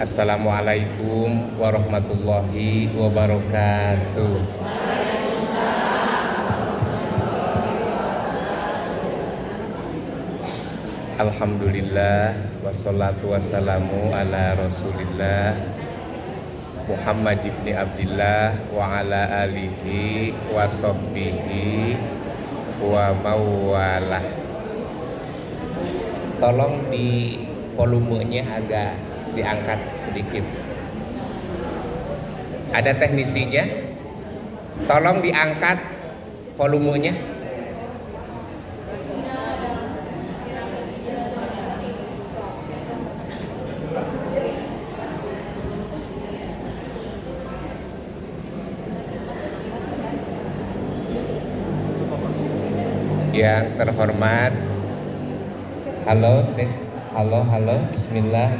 Assalamualaikum warahmatullahi wabarakatuh. Alhamdulillah wassalatu wassalamu ala rasulillah Muhammad ibni Abdillah wa ala alihi wa sahbihi wa mawalah. Tolong di volumenya agak diangkat sedikit. Ada teknisinya? Tolong diangkat volumenya. Yang terhormat, halo, halo, bismillah,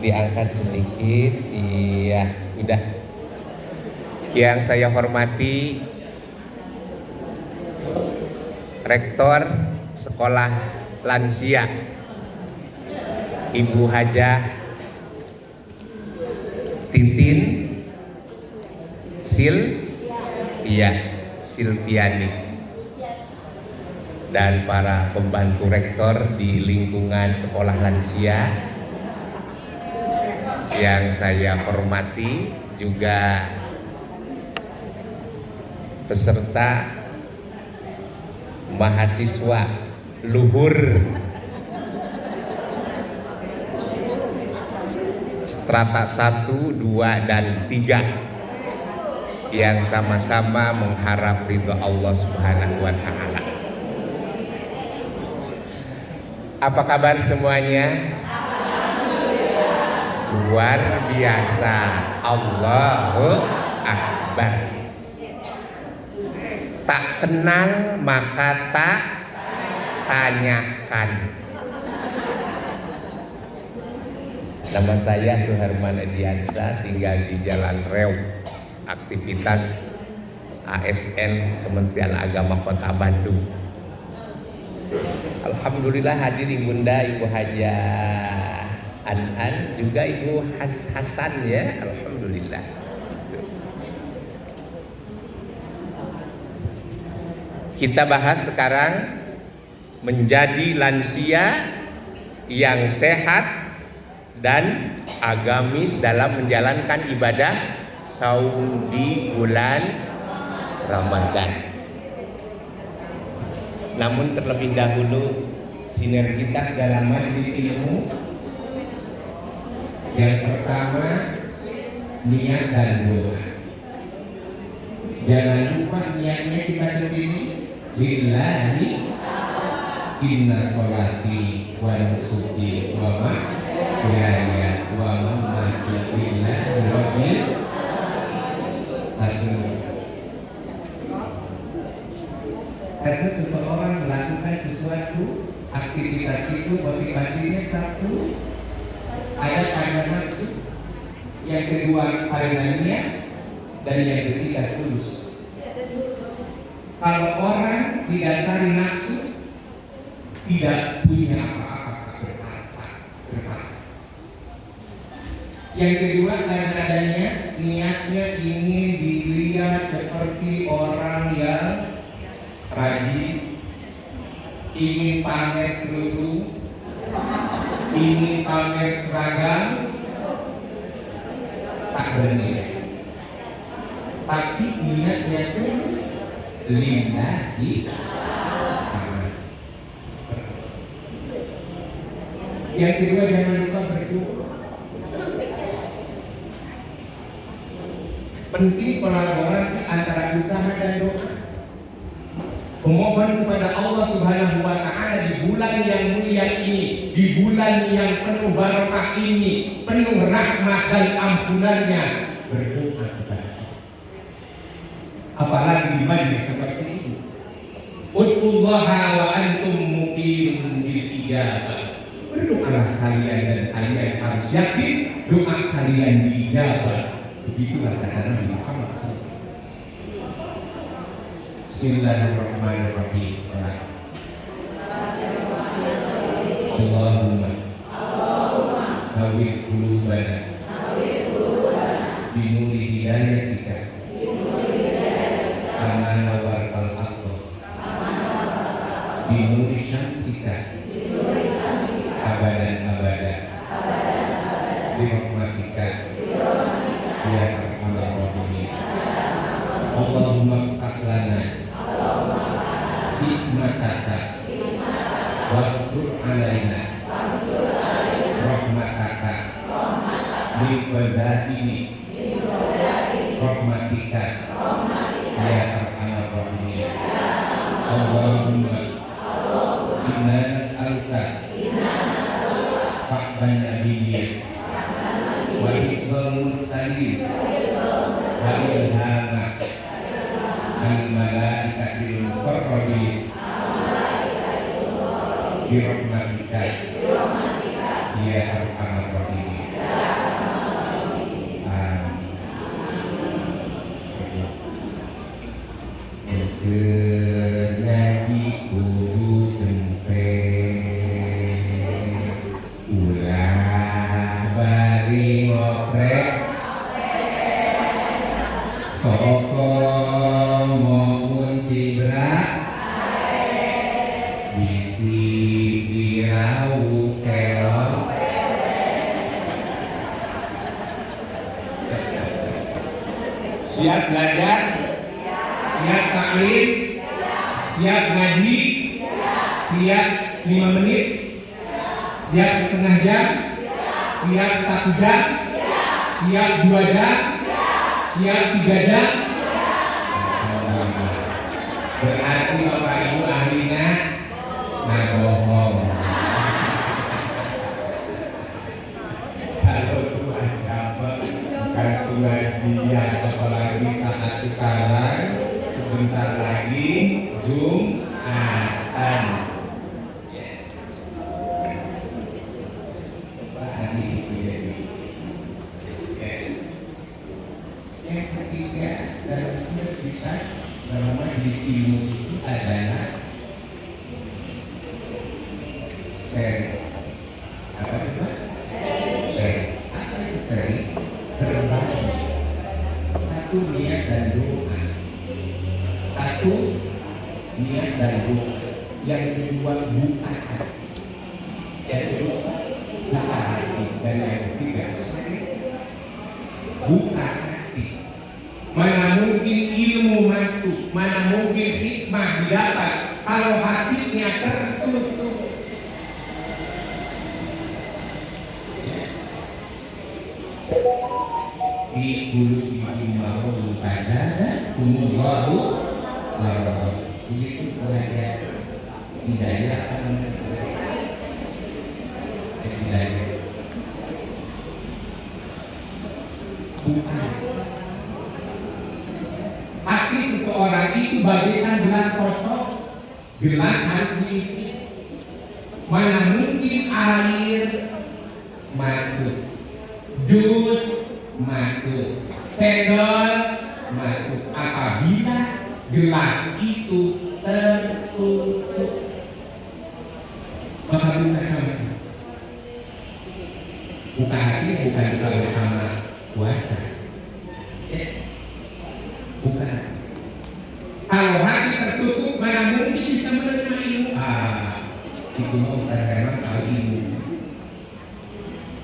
diangkat sedikit, iya, udah. Yang saya hormati, Rektor Sekolah Lansia, Ibu Hajah Titin Silviani, dan para pembantu rektor di lingkungan sekolah lansia yang saya hormati, juga peserta mahasiswa luhur strata 1, 2, dan 3 yang sama-sama mengharap ridho Allah Subhanahu wa Ta'ala. Apa kabar semuanya? Luar biasa. Allahu Akbar. Tak kenal maka tak tanyakan. Nama saya Suherman Ediansa, tinggal di Jalan Rew, aktivitas ASN Kementerian Agama Kota Bandung. Alhamdulillah hadir Ibunda Ibu Hajah An, juga Ibu Hasan ya, alhamdulillah. Kita bahas sekarang menjadi lansia yang sehat dan agamis dalam menjalankan ibadah saum di bulan Ramadan. Namun terlebih dahulu sinergitas dalam majelis ilmu. Yang pertama, niat dan doa. Jangan lupa niatnya kita ke sini lillahi inna sholati wa nusuki wa mahyaya wa mamati lillahi rabbil alamin. Karena seseorang melakukan sesuatu, aktivitas itu motivasinya satu, ada karena nafsu, yang kedua karena niat, dan yang ketiga tulus. Kalau orang didasari nafsu, tidak punya apa-apa berharga. Yang kedua karena adanya niatnya ingin dilihat seperti orang yang rajin, ingin pamer kerudung, ingin pamer seragam, tak bernilai. Tapi niatnya tulus, lillahi. Yang kedua jangan lupa berdoa. Penting kolaborasi antara usaha dan doa. Memohon kepada Allah Subhanahu wa Ta'ala di bulan yang mulia ini, di bulan yang penuh barokah ini, penuh rahmat dan ampunannya, berdoa kepada Allah. Apalagi di majlis seperti ini. Ud'ullaha wa antum muqinun bil ijabah. Berdoalah kalian dan kalian harus yakin doa kalian diijabah. Begitulah kata Nabi Muhammad SAW. Bismillahirrahmanirrahim. Allahumma hawid qulubana binuri hidayatika kama nawartal aqsa binuri syamsika abadan abada birahmatika ya arhamar rahimin. Allahumma ftah lana hikmataka wansur alaina rahmataka min wazaini rahmatika ya arhamar rahimin. Allahumma inna nas'aluka faqban nabiyyin wa hifdzal mursalin wa ilhama al malaikatil muqarrabin bi rahmatika ya arhamar rahimin. Nabi kudu tempe ulah bari ngoprek soko maupun tibrak bisi dirau kelon. Siap belajar? Siap taklim? Siap ngaji? Siap 5 menit? Siap setengah jam? Siap 1 jam? Siap 2 jam? Siap 3 jam? Berarti Bapak Ibu ahlinya nah bohong. Kalau tua capek bukan tua dia, apalagi saat sekarang sebentar lagi Jumatan. Yang ketiga dalam kita dalam majlis ilmu itu adalah seri. Apa itu? Seri. Apa itu seri? Berbagi. Satu niat dan doa. Satu niat dan doa. Yang kedua buka hati. Yang kedua buka hati. Dan yang ketiga seri. Buka hati. Mana mungkin ilmu masuk, mana mungkin hikmah didapat kalau hatinya tertutup. Di bulu bikin baru ada umurlahu lalu begitu belajar hidayah akan hidayah bukan. Hati seseorang itu bagaikan gelas kosong, gelas harus diisi. Mana mungkin air masuk, jus masuk, cendol masuk apabila gelas itu tertutup. Maka buka sama-sama. Buka hati bukan buka bersama puasa. Bukan. Kalau hati tertutup, mana mungkin bisa menerima ilmu? Itu mau memang kalau ilmu.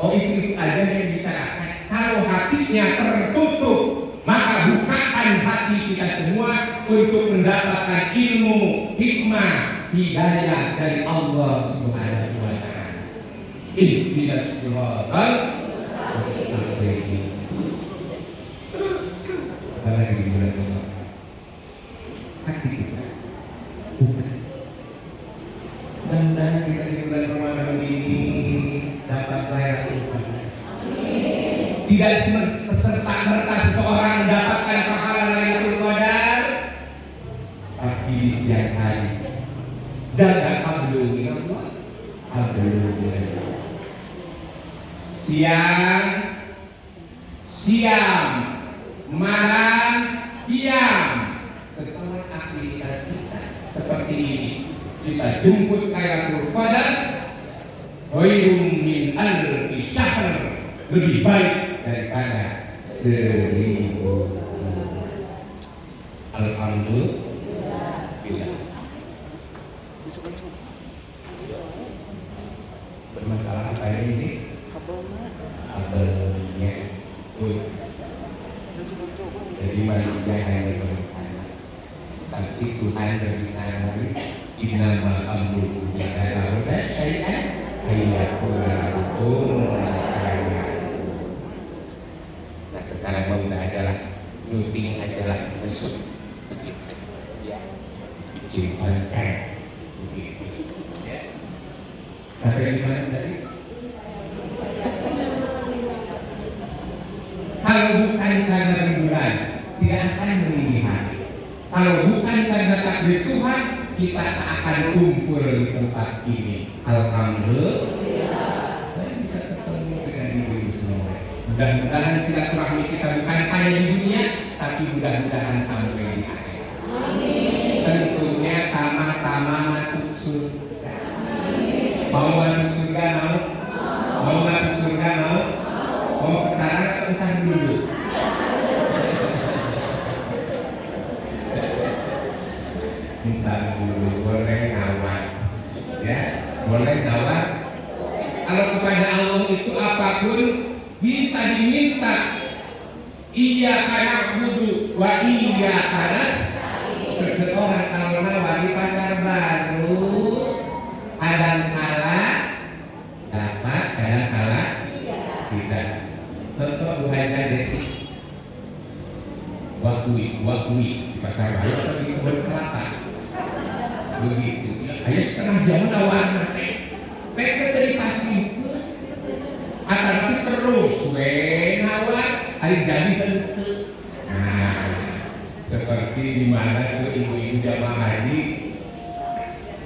Oh itu aja yang bicarakan. Kalau hatinya tertutup, maka bukakan hati kita semua untuk mendapatkan ilmu, hikmah, hidayah dari Allah Subhanahu wa Ta'ala. Ihdinas siratal mustaqim. Apalagi di bulan Ramadan, hati kita bukan. Dan kita di bulan Ramadan ini dapat Lailatul Qadar. Tidak serta-merta seseorang mendapatkan pahala Lailatul Qadar, tapi di siang hari. Jaga qablu minallah, qablu minallah. Siang, malam, diam. Setelah aktivitas kita seperti ini, kita jemput Lailatul Qadar, khairun min alfi syahr, lebih baik daripada 1000 bulan. Alhamdulillah. Bermasalah apa ini? Kabelnya. Jadi manusia hanya berbicara, tapi Tuhan berbicara lagi. Innamal amru idza arada syai'an ayyaqula lahu. Nah sekarang mau udah aja lah, nuting aja lah, mesut. Ya, dipakai. Ya. Sampai di mana tadi? Kalau bukan karena rembulan, tidak akan meninggi hati. Kalau bukan karena takdir Tuhan, kita tak akan kumpul di tempat ini. Alhamdulillah. Saya bisa ketemu dengan ibu semua. Mudah-mudahan silaturahmi kita bukan hanya di dunia, tapi mudah-mudahan sampai di akhirat. Tentunya sama-sama masuk surga. Mau masuk surga mau? Mau masuk surga mau? Mau sekarang atau ntar dulu? Ntar dulu, boleh nawar. Ya, boleh nawar. Kalau kepada Allah itu apapun bisa diminta. Iya karena budu, wa iya karena seseorang kalau nawar di pasar baru, kadang-kala dapat, kadang-kala tidak. Contoh buahnya Desi, wakui di pasar baru atau di kebun kelapa, begitu. Hanya setengah jam nawar mereka dari pasir, tapi terus nawar hari jadi tentu. Nah, seperti di mana tuh ibu-ibu jamaah haji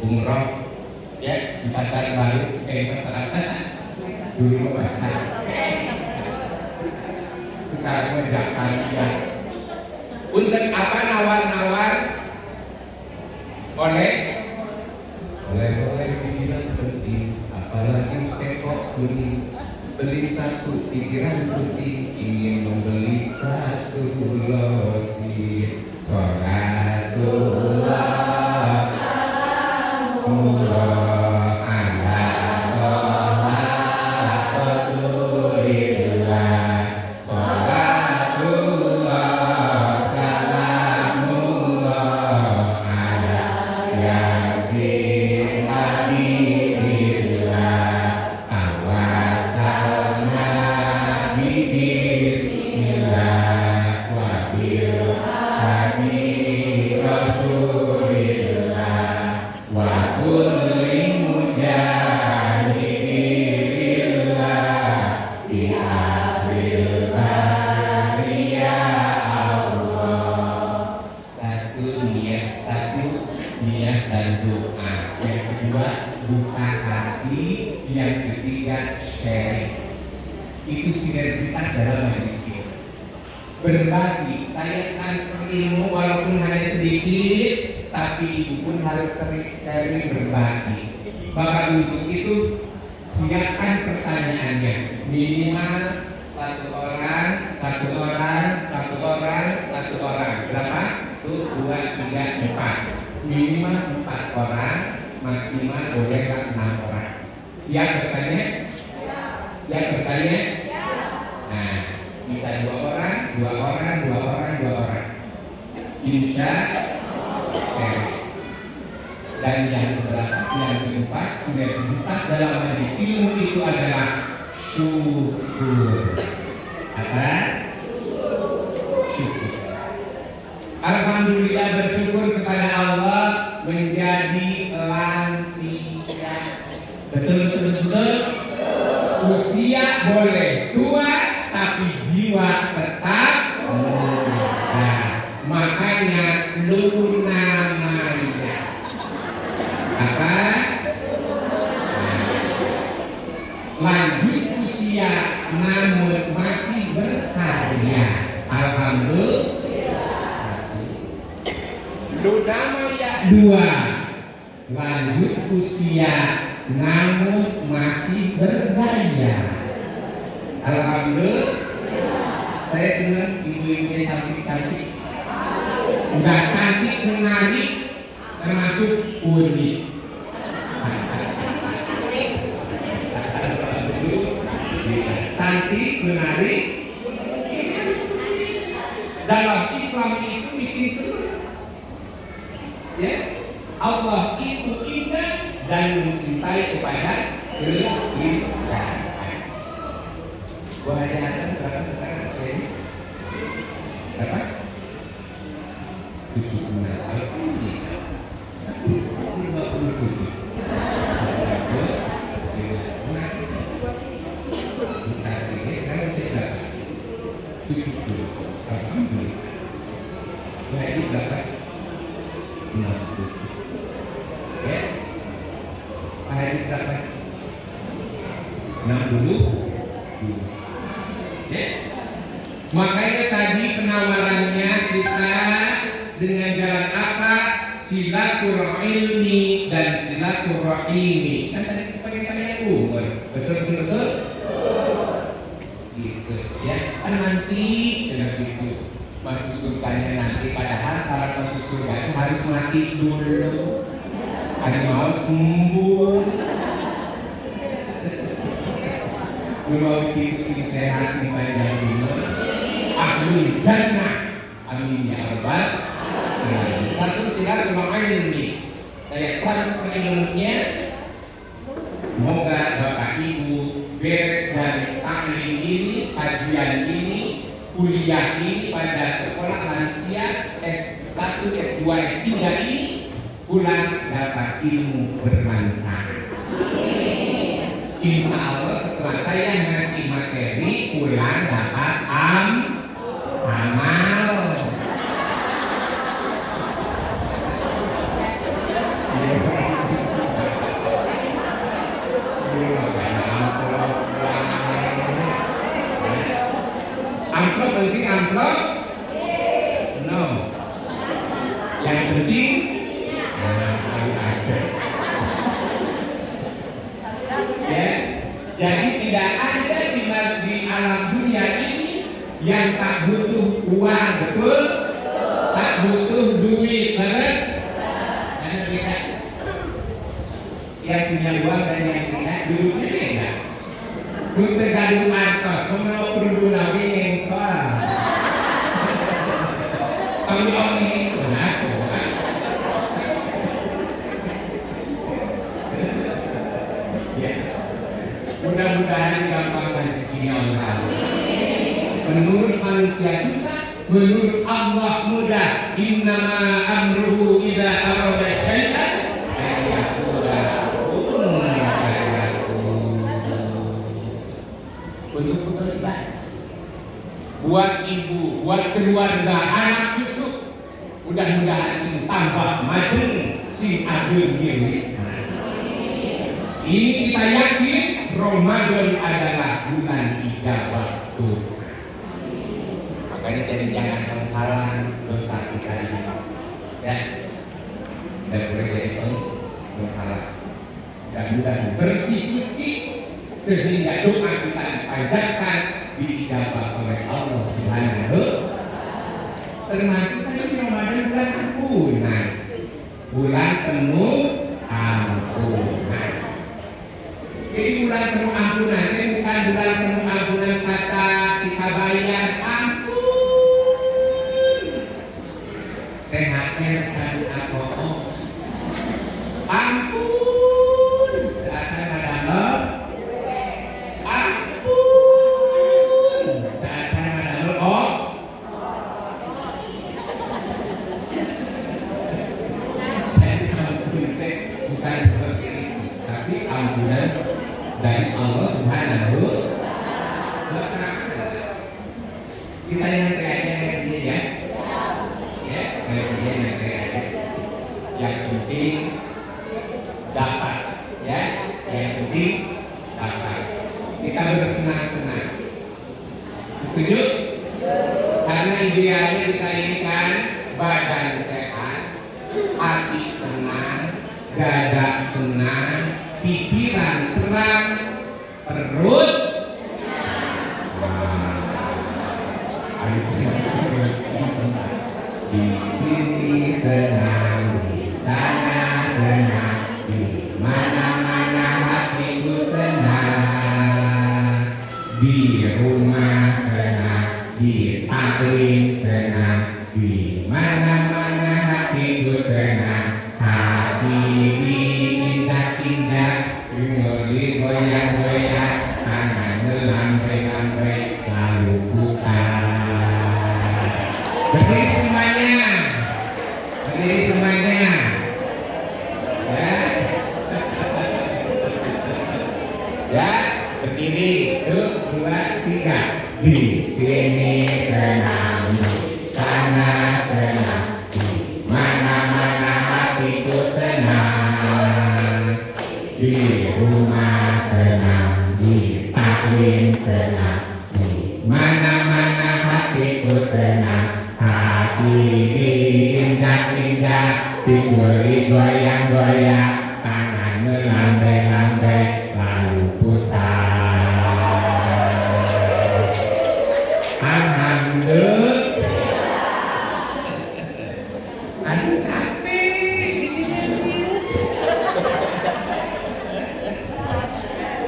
umroh ya di pasar baru, pasar apa? Dulu pasar. Sekarang Jakarta. Untuk apa nawar-nawar? Boleh dibilang penting. Apalagi teko beli satu pikiran pusing, ingin membeli satu losi. Sholatullah salamullah ala toha rasulillah. Itu sinergitas dalam majelis ini. Berbagi, saya transfer ilmu walaupun hanya sedikit, tapi ibu pun harus sering berbagi. Maka untuk itu siapkan pertanyaannya, minimal satu orang. Berapa? Tuh 2, 3, 4. Minimal 4 orang, maksimal boleh 6 orang. Siap bertanya? Siap bertanya? Nah, bisa 2 orang. Insya Allah. Dan yang keempat, sinergitas dalam majelis ilmu itu adalah syukur. Apa? Syukur. Alhamdulillah, bersyukur kepada Allah menjadi lansia. Betul. Usia boleh tua, tapi jiwa tetap muda. Makanya lu namanya apa? Lanjut usia namun masih berkarya. Alhamdulillah. Lu namanya 2. Lanjut usia namun masih berdaya. Alhamdulillah. Saya senang ibu-ibunya cantik-cantik. Udah cantik, menarik, termasuk unik. Cantik, menarik. Dalam Islam itu bikin senang. Ya, Allah itu indah dan mencintai kepada keindahan. Wahai Hasan berapa sekarang saya ini? Berapa? 76. Tapi seperti 57. Sekarang saya berapa? 70. Alhamdulillah. Nah ini berapa? 60. Ya? Pak Hadi berapa? 60. Ya. Makanya tadi penawarannya kita dengan jalan apa? Silaturahmi dan silaturahimi. Kan tadi pakai umur. Betul. Gitu ya. Kan nanti dengan gitu masuk surganya nanti, padahal syarat masuk surga itu harus mati dulu. Ada mau embun. Kalau itu sih sehat sih panjang umur. Amin jannah. Amin ya rabbal alamin. Satu silaturahmi ini. Saya keras penilaiannya. Semoga Bapak Ibu beres dari taklim ini, kajian ini, kuliah ini pada sekolah lansia S1, S2, S3 ini pulang dapat ilmu bermanfaat. Insya Allah setelah saya ngasih materi pulang dapat amal. Amplop penting amplop? No. Yang penting aja. Ya, jadi tidak ada di alam dunia ini yang tak butuh uang, betul? Tak butuh duit, terus? Karena beda. Yang punya uang dan yang tidak, dulunya beda. Untuk gaduh artos, semua perlu nabi yang soal. Kami ini benar. Mudah-mudahan gampang rezekinya Allah. Menurut manusia susah, menurut Allah mudah. Innama amruhu idza arada syai'an ayyaqula kun fayakun. Untuk terlibat. Buat ibu, buat keluarga, anak cucu, mudah-mudahan sing tambah maju, sing adil gini. Ini kita yakin Ramadan adalah bulan ijabah doa. Makanya jadi jangan menghalang dosa kita ini. Ya, dan boleh jadi menghalang. Dan mudah bersih suci sehingga doa kita dipanjatkan diijabah oleh Allah Subhanahu. Termasuk tadi Ramadan bulan ampunan, bulan penuh ampunan. Jadi bulan penuh ampunan ini bukan bulan penuh ampunan kata si kabayan ampun. THR kan apa? Ampun. Dasar madam. Ampun. Dasar madam. Oh. Jadi ampun bukan seperti itu, tapi ampunan dari Allah Subhanahu wa Ta'ala. Kita yang kayak dia ya, kemudian yang kayak yang penting dapat, ya, yang penting dapat. Kita bersenang-senang. Setuju? Karena idealnya kita ini kan badan sehat, hati tenang, dada senang, pikir mana-mana hatiku senang, di rumah senang, di taklim senang, di mana-mana hatiku senang, hati diinjak-injak, goyang-goyang, tangan melambai-lambai, lalu putar. Berdiri semuanya, berdiri semuanya. Ya, berdiri, 1, 2, 3. Di sini senang, di sana senang, di mana-mana hatiku senang, di rumah senang, di taklim senang, di mana-mana hatiku senang, hati diinjak-injak, diberi goyang-goyang, tangan melambai-lambai, lalu putar. Alhamdulillah. Aduh capek.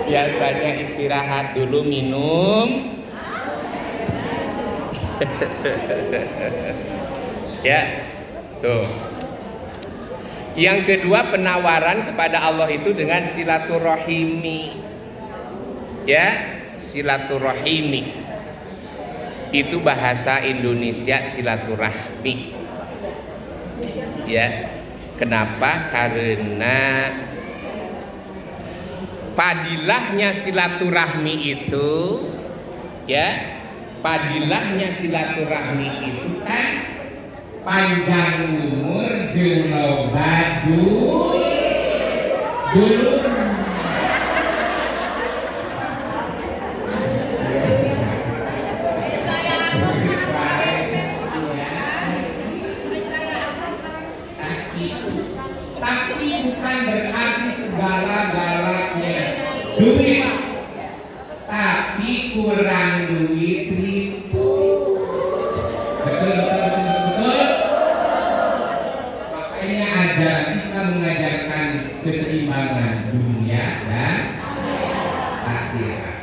Biasanya istirahat dulu minum. Ya, tuh. Yang kedua, penawaran kepada Allah itu dengan silaturahimi. Ya, silaturahimi. Itu bahasa Indonesia silaturahmi. Ya. Kenapa? Karena fadilahnya silaturahmi itu, ya, fadilahnya silaturahmi itu kan panjang umur jeung loba dulur. Tapi bukan berarti segala-galanya duit, tapi kurang duit ribu. Betul. Makanya ada bisa mengajarkan keseimbangan dunia dan akhirat.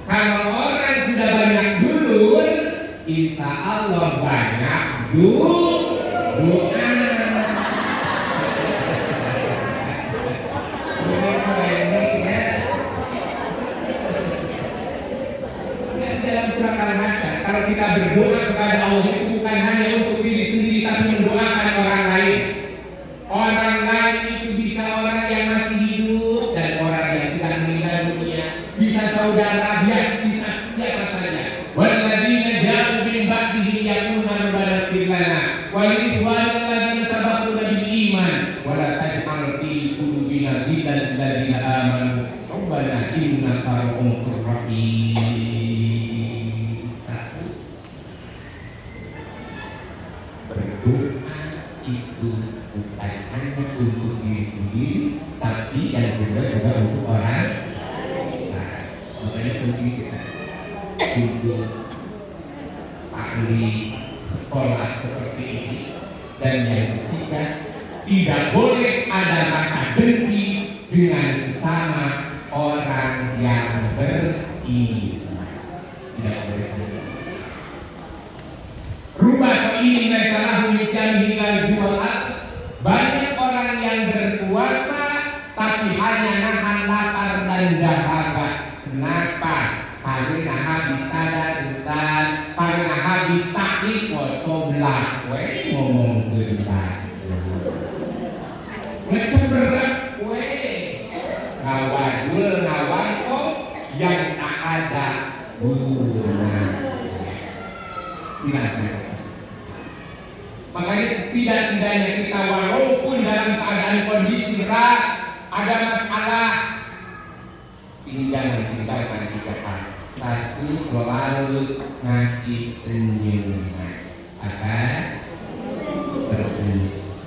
Kalau orang sudah banyak dulur, insya Allah banyak doa. Kalau kita berdoa kepada Allah itu bukan hanya untuk diri sendiri, tapi mendoakan orang lain. Orang lain itu bisa orang yang masih hidup dan orang yang sudah meninggal dunia, bisa saudara, bisa siapa saja. Walladzina ja'u min ba'dihim yaquluna rabbana ighfir lana wa li ikhwanina alladzina sabaquna bil iman wa la taj'al fi qulubina ghillan lil ladzina amanu rabbana innaka ra'ufur rahim. Berdoa itu bukan hanya untuk diri sendiri, tapi yang kedua juga untuk orang lain. Makanya penting kita duduk ahli sekolah seperti ini. Dan yang ketiga, tidak boleh ada rasa dengki dengan sesama orang yang beriman. Tidak boleh. Rubah ini salah misalnya hingga jual atas. Banyak orang yang berpuasa tapi hanya nahan lapar dan dahaga. Kenapa? Karena habis tadarusan, karena habis sakit, coba ngomong gentar. Ngeceberak ngawadul ngawangko yang tak ada guna. Makanya setidak-tidaknya kita walaupun dalam keadaan kondisi berat, ada masalah, ini jangan tinggalkan 3 hal. 1, selalu ngasih senyuman. Apa? Tersenyum.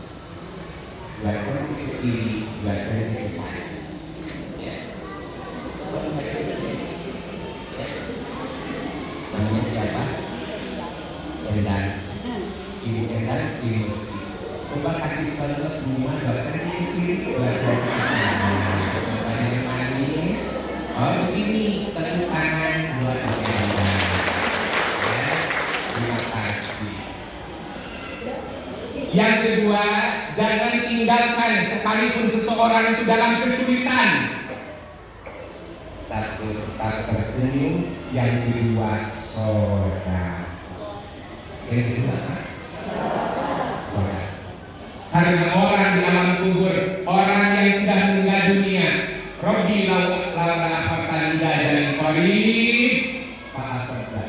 2 cm ke kiri, 2 cm ke kanan. Ya. Namanya siapa? Endang. Ibu Endang, Ibu. Coba kasih contoh semua 2 cm ke kiri, 2 cm ke kanan. tinggalkan sekalipun seseorang itu dalam kesulitan. Satu, tak tersenyum. Yang kedua, soda. Yang kedua, soda. Karena orang di alam kubur, orang yang sudah meninggal dunia, Robbi laula afartani dari qarib fa asadda.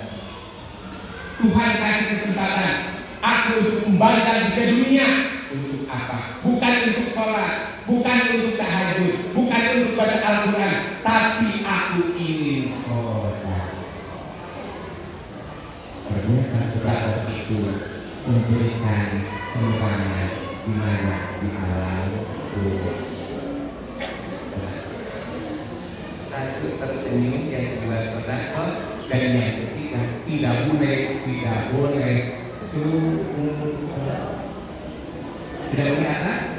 Tuhan kasih kesempatan aku untuk kembali ke dunia. Untuk apa? Bukan untuk sholat, bukan untuk tahajud, bukan untuk baca Al-Quran, tapi aku ingin sholat. Ternyata sholat itu memberikan kembangan di mana di alam kubur. Satu tersenyum, yang kedua sedekah, dan yang ketiga tidak boleh suudzon. Tidak boleh apa?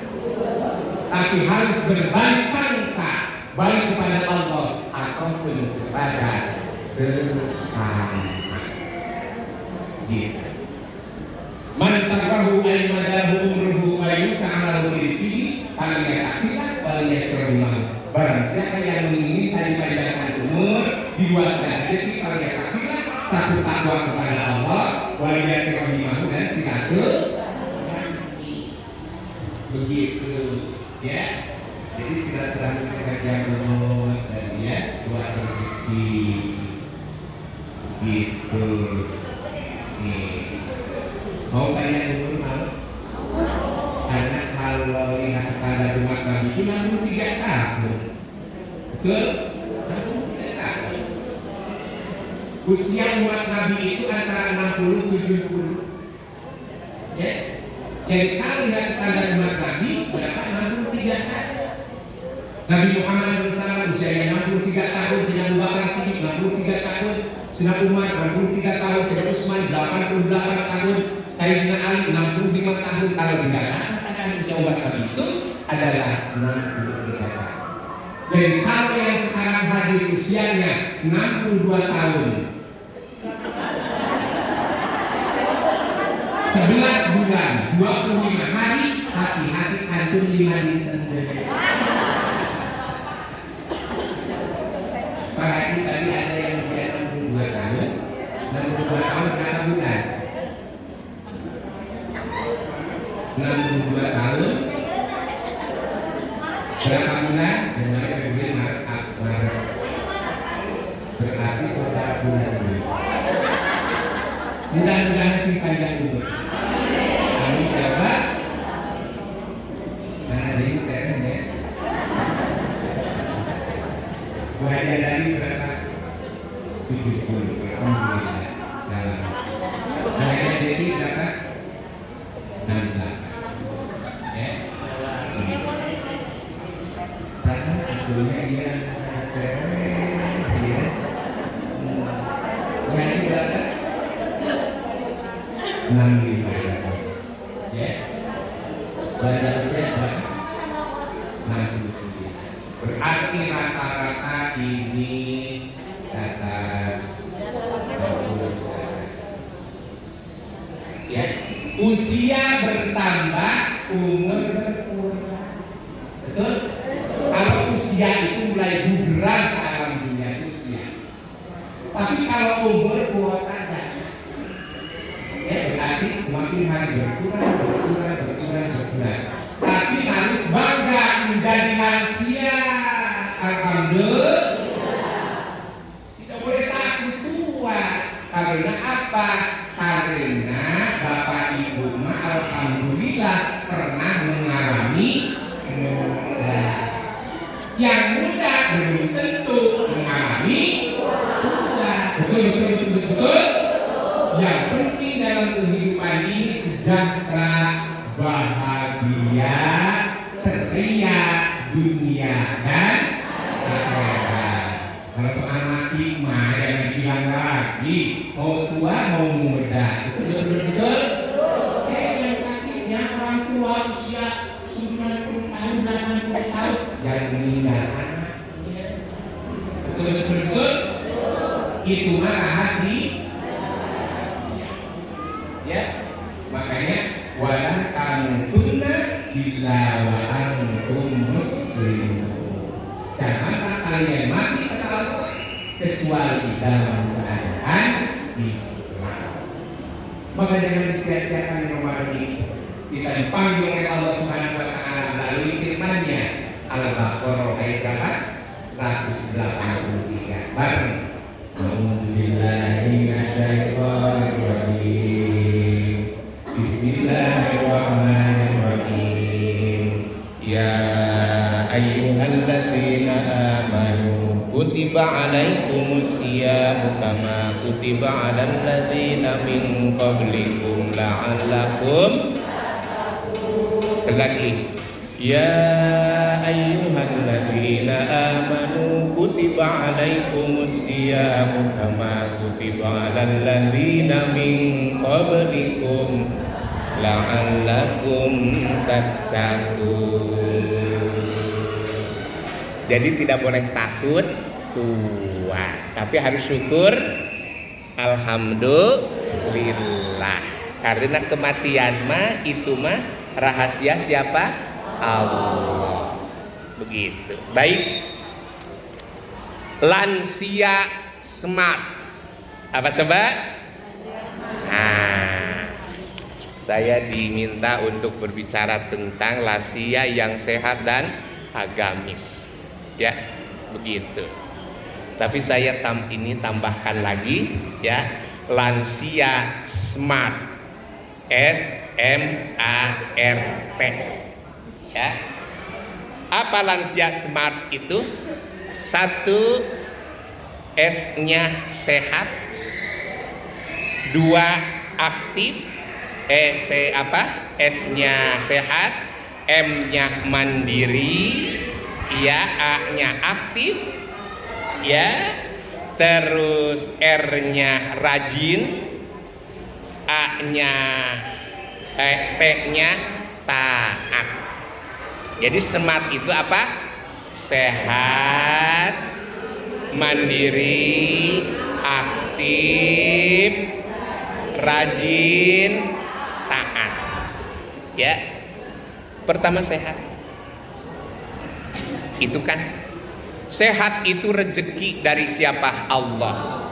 Tapi harus berbalik sangka baik kepada Allah ataupun kepada sesama. Gitu. Man sarrahu ay madahu umruhu wa yus'amalu rizqihi falyakillah wal yasrullah. Barang siapa yang menginginkan panjang umur di luaskan rezeki, falyakillah, satu takwa kepada Allah, wal yasrullah, dan silaturahmi. Begitu ya. Jadi silaturahmi kerja umur dan ya dua rezeki gitu. Nih, mau banyak umur mau? Karena kalau lihat pada umat Nabi itu 63 tahun. Betul? 63 tahun. Usia umat Nabi itu antara 60-70. Ya. Jadi kalau lihat standar umat Nabi berapa? 63 tahun. Nabi Muhammad SAW usianya 63 tahun, Sayyidina Abu Bakar Siddiq 63 tahun, Sayyidina Umar 63 tahun, Sayyidina Utsman 88 tahun, Sayyidina Ali 65 tahun. Kalau dikatakan usia umat Nabi itu adalah 63 tahun. Dan kalau yang sekarang hadir usianya 62 tahun, 11 bulan 25 hari, hati-hati antum 5 dinten. Pak tadi ada yang usia 62 tahun. 62 tahun berapa bulan? 62 tahun berapa bulan? Januari, Februari, Maret. Berarti saudara bulan ini. Mudah-mudahan sih panjang umur. Amin ya Pak. Karena ini keren ya. Wajah dari berapa? 70. Alhamdulillah. Dalam. Wajah dari berapa? 16. Ya. Karena sebelumnya dia keren ya. Wajah berapa? 65 ya. Badan saya berapa? 69. Berarti rata-rata ini kata ya. Usia bertambah, umur berkurang. Betul? Kalau usia itu mulai guguran ke alam dunia usia. Tapi kalau umur kuat ada. Ya berarti semakin hari berkurang. Tapi harus bangga menjadi manusia. Alhamdulillah. Tidak boleh takut tua. Karena apa? Karena Bapak Ibu alhamdulillah pernah mengalami muda. Yang muda belum tentu mengalami tua. Betul. Yang penting dalam kehidupan ini sejahtera, bahagia, ceria, dunia dan akhirat. Kalau soal mati mah yang bilang lagi mau tua mau muda. Betul. Yang sakitnya orang tua usia 90 tahun, 80 tahun yang meninggal anaknya. Betul. Itu mah rahasia. Ya, makanya wala tamutunna illa wa kecuali dalam keadaan Islam. Maka jangan disia-siakan Ramadan ini. Kita dipanggil oleh Allah Subhanahu wa taala melalui firman-Nya Al-Baqarah ayat 183. Bareng. A'udzubillahi minasyaitonir rajim. Bismillahirrahmanirrahim. Ya ayyuhalladzina amanu kutiba alaikumus syiyamu kama kutiba alal ladzina min qablikum la'allakum lagi. Ya ayyuhalladzina amanu kutiba alaikumus syiyamu kama kutiba alal ladzina min qablikum la'allakum tattaqun. Jadi tidak boleh takut tua, tapi harus syukur. Alhamdulillah. Karena kematian mah itu mah rahasia siapa? Allah. Begitu. Baik. Lansia smart. Apa coba? Nah, saya diminta untuk berbicara tentang lansia yang sehat dan agamis. Ya, begitu. Tapi saya tambahkan lagi ya, lansia smart. SMART. Ya. Apa lansia smart itu? 1, S-nya sehat. 2, aktif. S-nya sehat. M-nya mandiri. Ya, A-nya aktif. Ya. Terus R-nya rajin. A-nya T-nya taat. Jadi smart itu apa? Sehat, mandiri, aktif, rajin, taat. Ya. Pertama sehat. Itu kan sehat itu rezeki dari siapa? Allah.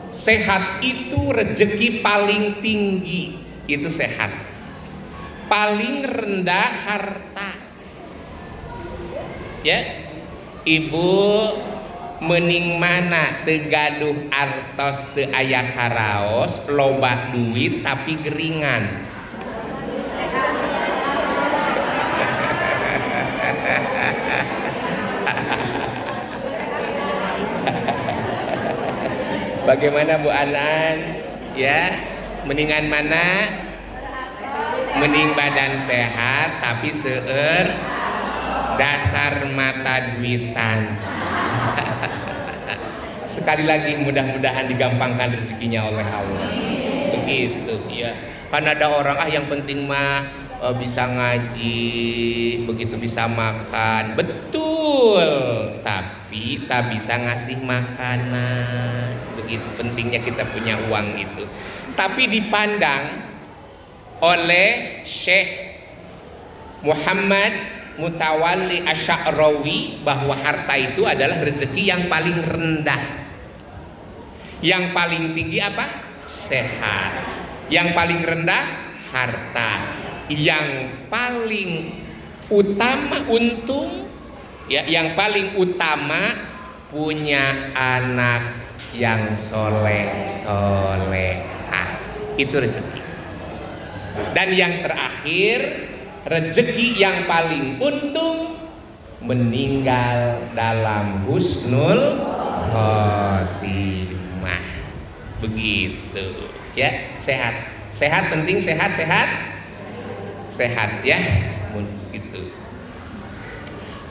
Sehat itu rezeki paling tinggi, itu sehat. Paling rendah harta. Ya, ibu mending mana tegaduh artos teu aya karaos, loba duit tapi geringan. Bagaimana Bu Anan? Ya, mendingan mana? Mending badan sehat tapi seueur dasar mata duitan. Sekali lagi mudah-mudahan digampangkan rezekinya oleh Allah. Begitu ya. Kan ada orang yang penting mah bisa ngaji, begitu bisa makan. Betul, tapi tak bisa ngasih makanan. Begitu pentingnya kita punya uang itu. Tapi dipandang oleh Syekh Muhammad Mutawalli Asy'arawi bahwa harta itu adalah rezeki yang paling rendah. Yang paling tinggi apa? Sehat. Yang paling rendah harta. Yang paling utama untung ya, yang paling utama punya anak yang soleh-solehah. Itu rezeki. Dan yang terakhir, rezeki yang paling untung meninggal dalam husnul khotimah. Begitu ya. Sehat penting, sehat ya. Begitu.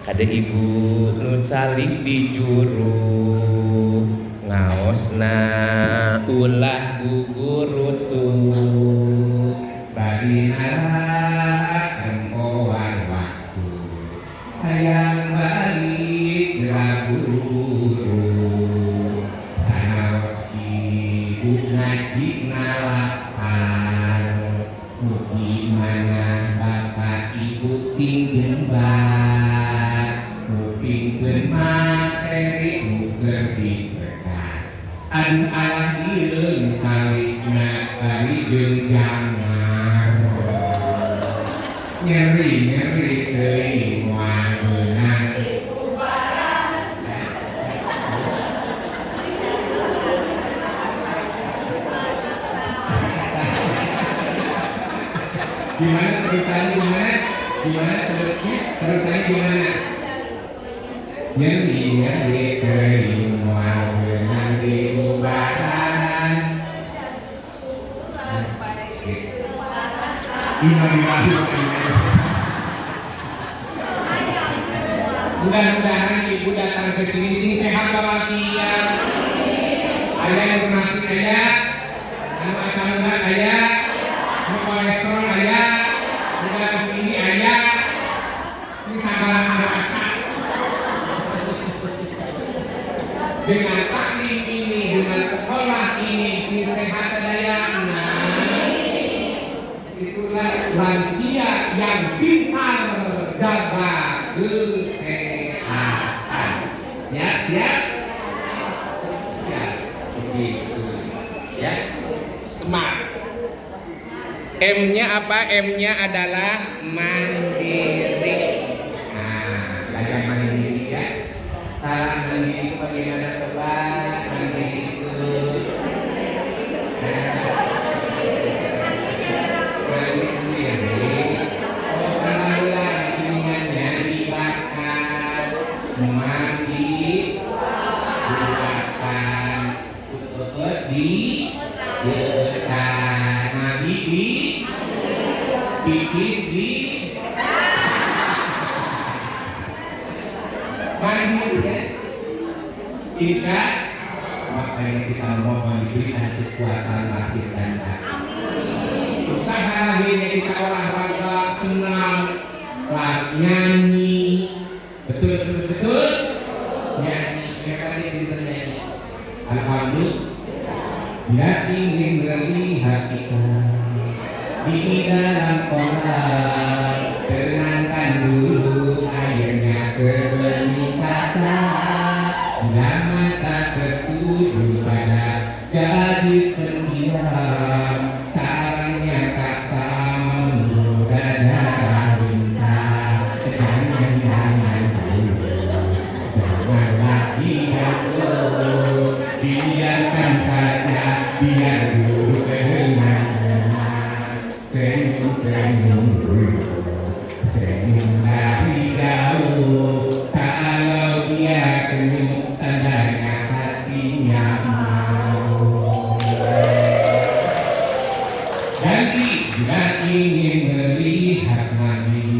Kada ibu nu calik di juru ngaosna ulah gugurutu badina empoan waktu hayang balik guru sanaos ibu ngaji ngalapan mugi mana bapak ibu sing jembat mupingkeun materi muger diberkah anu alah dieun calikna bari jeung jangar nyeri teuing moal beunang gimana terusannya gimana nyeri teuing moal beunang di bubaran mudah-mudahan ibu datang ke sini sehat walafiat. Ayah yang bermati ayah, anu asam urat ayah, anu kolesterol ayah, darah tinggi ayah, ini sabaran rasa. Dengan taklim ini, dengan sekolah ini, si sehat sadaya. Itulah lansia yang pintar jaga kesehatan. Siap? Ya, begitu. Ya, smart. M-nya apa? M-nya adalah mandiri. Nah, belajar mandiri ya. Salah mandiri bagaimana coba? Mandiri itu mandi, dimakan, diletakkan, mandi di, pipis di, mandi ya. Insya makanya kita mohon diberikan kekuatan lahir dan batin. Usaha ini kita olahraga senang, nyanyi. Betul nyanyi mereka ini nyanyi alhamdulillah tidak ingin melihat kita di dalam kolam tenangkan dulu airnya sebening kaca bila mata tertuju pada gadis pendiam caranya tak sama menggoda darah bintang biarkan saja biar dulu dengan tenang senyum dulu senyum dari jauh kalau dia senyum tandanya hatinya mau jadi bila ingin melihat Nabi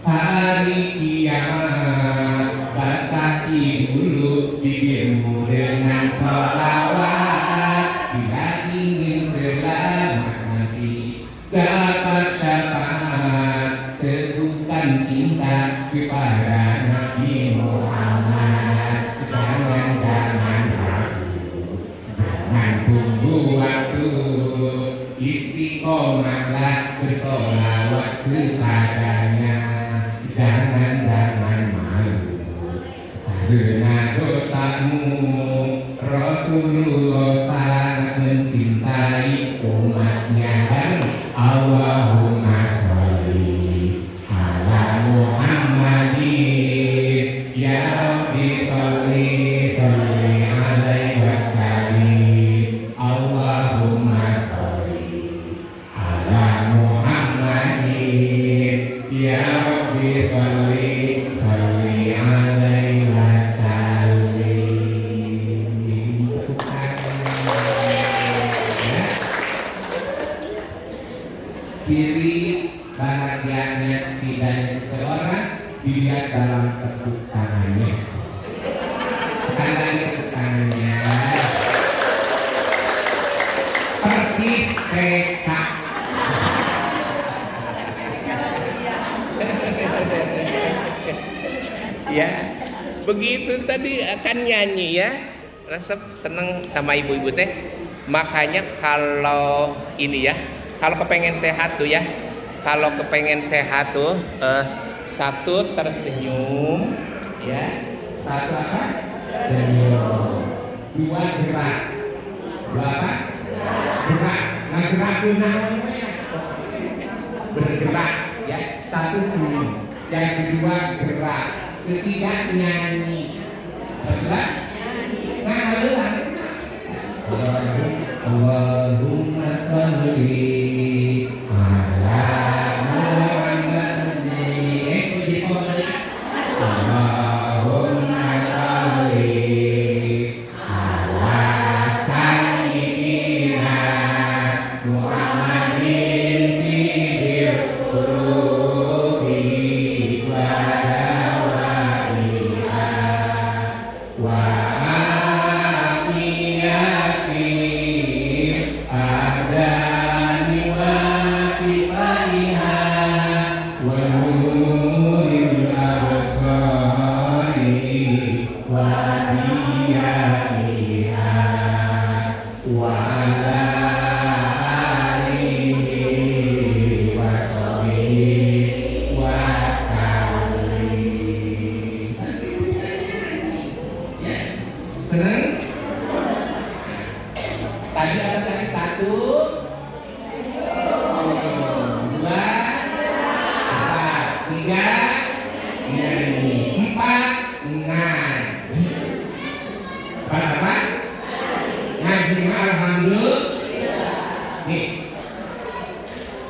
hari kiamat basahi dulu bibirmu dengan sholawat bila ingin selamat nanti dapat syafaat teguhkan cinta kepada Nabi Muhammad jangan ragu jangan tunggu waktu istiqomahlah bersolawat kepadanya jangan malu karena dosamu Rasulullah sangat mencintai umatnya dan Allahumma sholli ala Muhammadin ya Rabbi sholli alaihi wasallim Allahumma sholli ala Muhammadin ya Rabbi sholli alaihi wasallim. Ciri bahagianya tidak seseorang dilihat dalam tepuk tangannya. Tepuk tangannya persis PK. Ya, begitu tadi akan nyanyi ya. Resep seneng sama ibu-ibu teh. Makanya kalau ini ya, kalau kepengen sehat tuh ya, kalau kepengen sehat tuh satu tersenyum ya, satu apa? Senyum. dua gerak. Dua apa? Gerak. Nah gerak namanya bergerak ya. Satu sunyi. Yang kedua gerak. Ketiga nyanyi. Betul? Nah ulang. Allahumma sholli ala Muhammadin. Allahumma sholli ala sayyidina Muhammadin fil qulubi wa dawaiha wa afiyati adani wa sifaiha wa nuril absari wa diyaiha wa ala alihi wa sahbihi wa sallim. Ya, senang? Tadi apa tadi? Satu, dua, tiga, nyanyi, empat, ngaji. Apa? Ngaji alhamdulillah. Nih,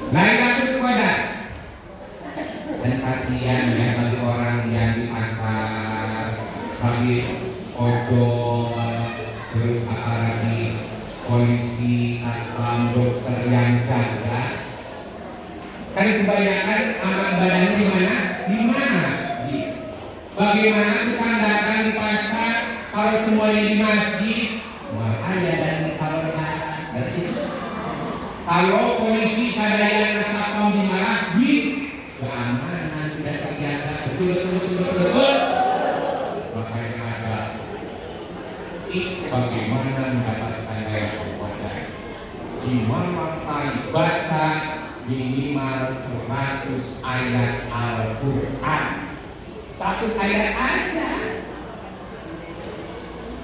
Lailatul Qadar. Dan kasihan ya bagi orang yang di pasar, bagi ojol, terus apa lagi polisi, satpam, dokter yang jaga. Kan kebanyakan amal badannya di mana? Di masjid. Bagaimana tukang dagang di pasar kalau semuanya di masjid? Bahaya dan kalau berarti kalau polisi sadaya satpam di masjid, keamanan tidak terjaga. Betul. Makanya ada tips bagaimana mendapatkan Lailatul Qadar. Di malam hari baca minimal 100 ayat Al-Quran. 100 ayat aja.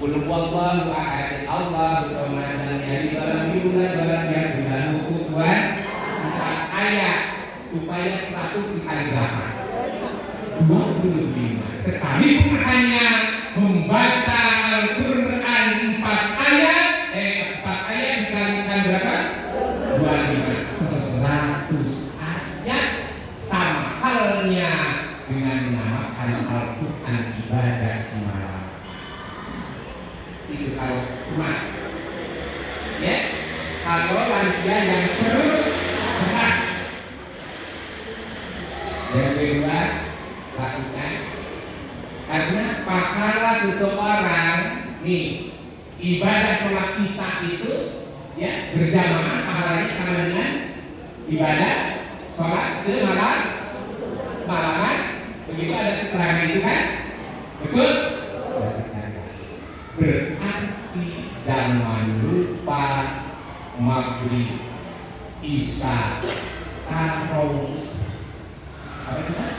Qul huwallahu ahad, Allahu samad, lam yalid walam yulad walam yakul lahu kufuwan ahad. Ayat supaya 100 dikali berapa? 25. Sekali pun hanya membaca Al-Quran 4 ayat dikalikan berapa? 25. 100 ayat. Sama halnya dengan menamakan Al-Quran ibadah semalam. Itu kalau smart ya. Kalau lansia yang cerdas, yang kedua lakukan, karena pahala seseorang nih ibadah sholat isya itu ya berjamaah pahalanya sama dengan ibadah sholat semalaman. Begitu ada keterangan itu kan? Betul? Berarti jangan lupa maghrib, isya, tarawih. Apa itu kan?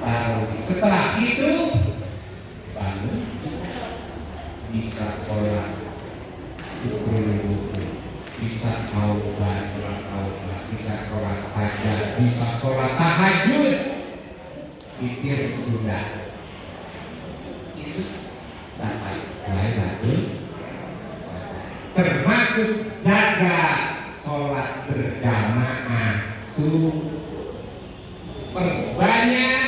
Tarawih. Setelah itu bangun bisa sholat syukur, bisa taubat, bisa sholat hajat, bisa sholat tahajud, pikir sudah itu dapat Lailatul Qadar. Termasuk jaga sholat berjamaah perbanyak.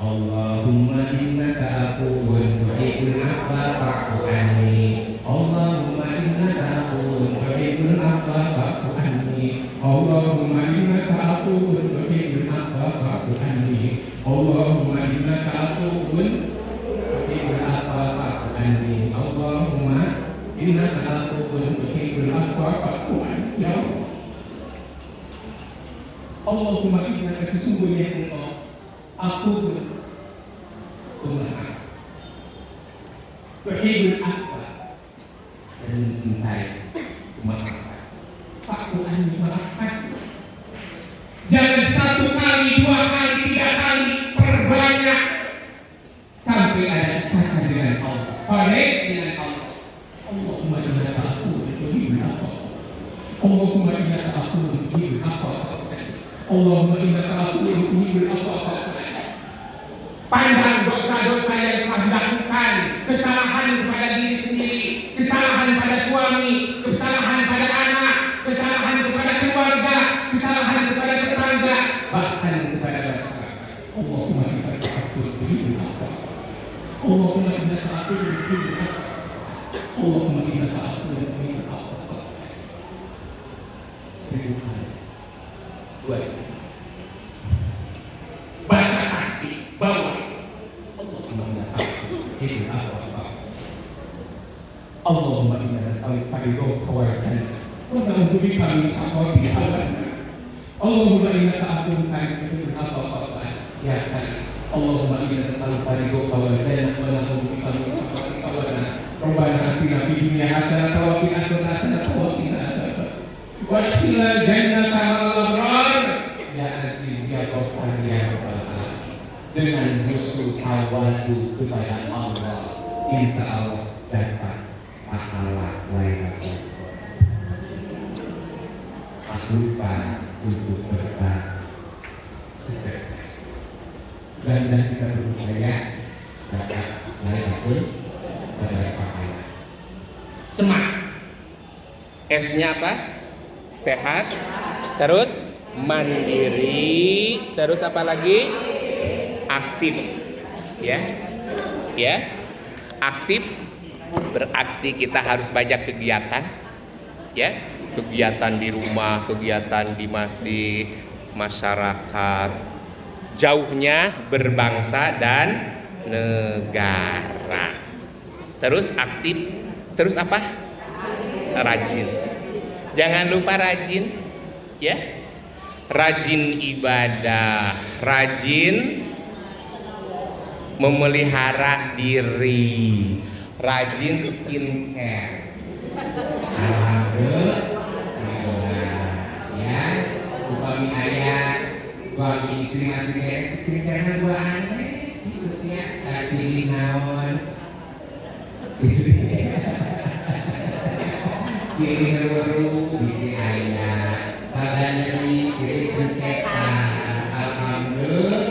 Allahumma innaka afuwwun tuhibbul afwa fa'fu anni. Allahumma innaka afuwwun tuhibbul afwa fa'fu anni. Allahumma innaka afuwwun tuhibbul afwa fa'fu anni. Allahumma innaka afuwwun tuhibbul afwa fa'fu anni. Allahumma innaka afuwwun tuhibbul afwa fa'fu anni. Allahumma innaka sesungguhnya engkau afuwwun pemaaf, tuhibbul afwa dan mencintai kemaafan. Fa'fu anni, maafkan. Jangan 1 kali, 2 kali, 3 kali, perbanyak sampai ada kata dengan Allah, connect dengan Allah. Allahumma innaka afuwwun tuhibbul afwa fa'fu anni. Allahumma innaka afuwwun tuhibbul afwa fa'fu anni. Pandang dosa-dosa yang telah dilakukan, kesalahan kepada diri sendiri, kesalahan pada suami, kesalahan pada anak, kesalahan kepada keluarga, kesalahan kepada tetangga, bahkan kepada masyarakat. Allahumma innaka afuwwun tuhibbul afwa. Allahumma innaka afuwwun tuhibbul afwa. Allahumma innaka afuwwun tuhibbul afwa. 1000 kali. 2. Baca tasbih bawah. Allahumma innaka afuwwun tuhibbul afwa. Allahumma inna nas'aluka ridhaka wa jannah wa na'udzu bika min sakhatika wa nar. Allahumma innaka afuwwun tuhibbul afwa. Ya Allah. Allahumma inna nas'aluka ridhaka wa jannah wa na'udzu bika min sakhatika wa nar. Rabbana atina fid dunya hasanatan wa fil akhirati hasanatan wa qina adzabannar. Wa adkhilna jannata ma'al abrar. Ya aziz ya ghafar ya rabbal alamin. Dengan husnul tawadu kepada Allah, insya Allah dapat pahala Lailatul Qadar. Tak lupa untuk berbagi sedekah. Dan kita berupaya dapat Lailatul Qadar pahala. Semangat. S-nya apa? Sehat. Terus mandiri. Terus apa lagi? Aktif. Ya. Ya. Aktif berarti kita harus banyak kegiatan. Ya. Kegiatan di rumah, kegiatan di masyarakat. Jauhnya berbangsa dan negara. Terus aktif. Terus apa? Rajin. Jangan lupa rajin, ya. Rajin ibadah, rajin memelihara diri, rajin skincare. Ya, suami ayah, suami istri masing-masing skincare dua aneh, ikutnya kasih naon. Ciri baru bikin ayah, pada nyeri ciri pencetan. Alhamdulillah,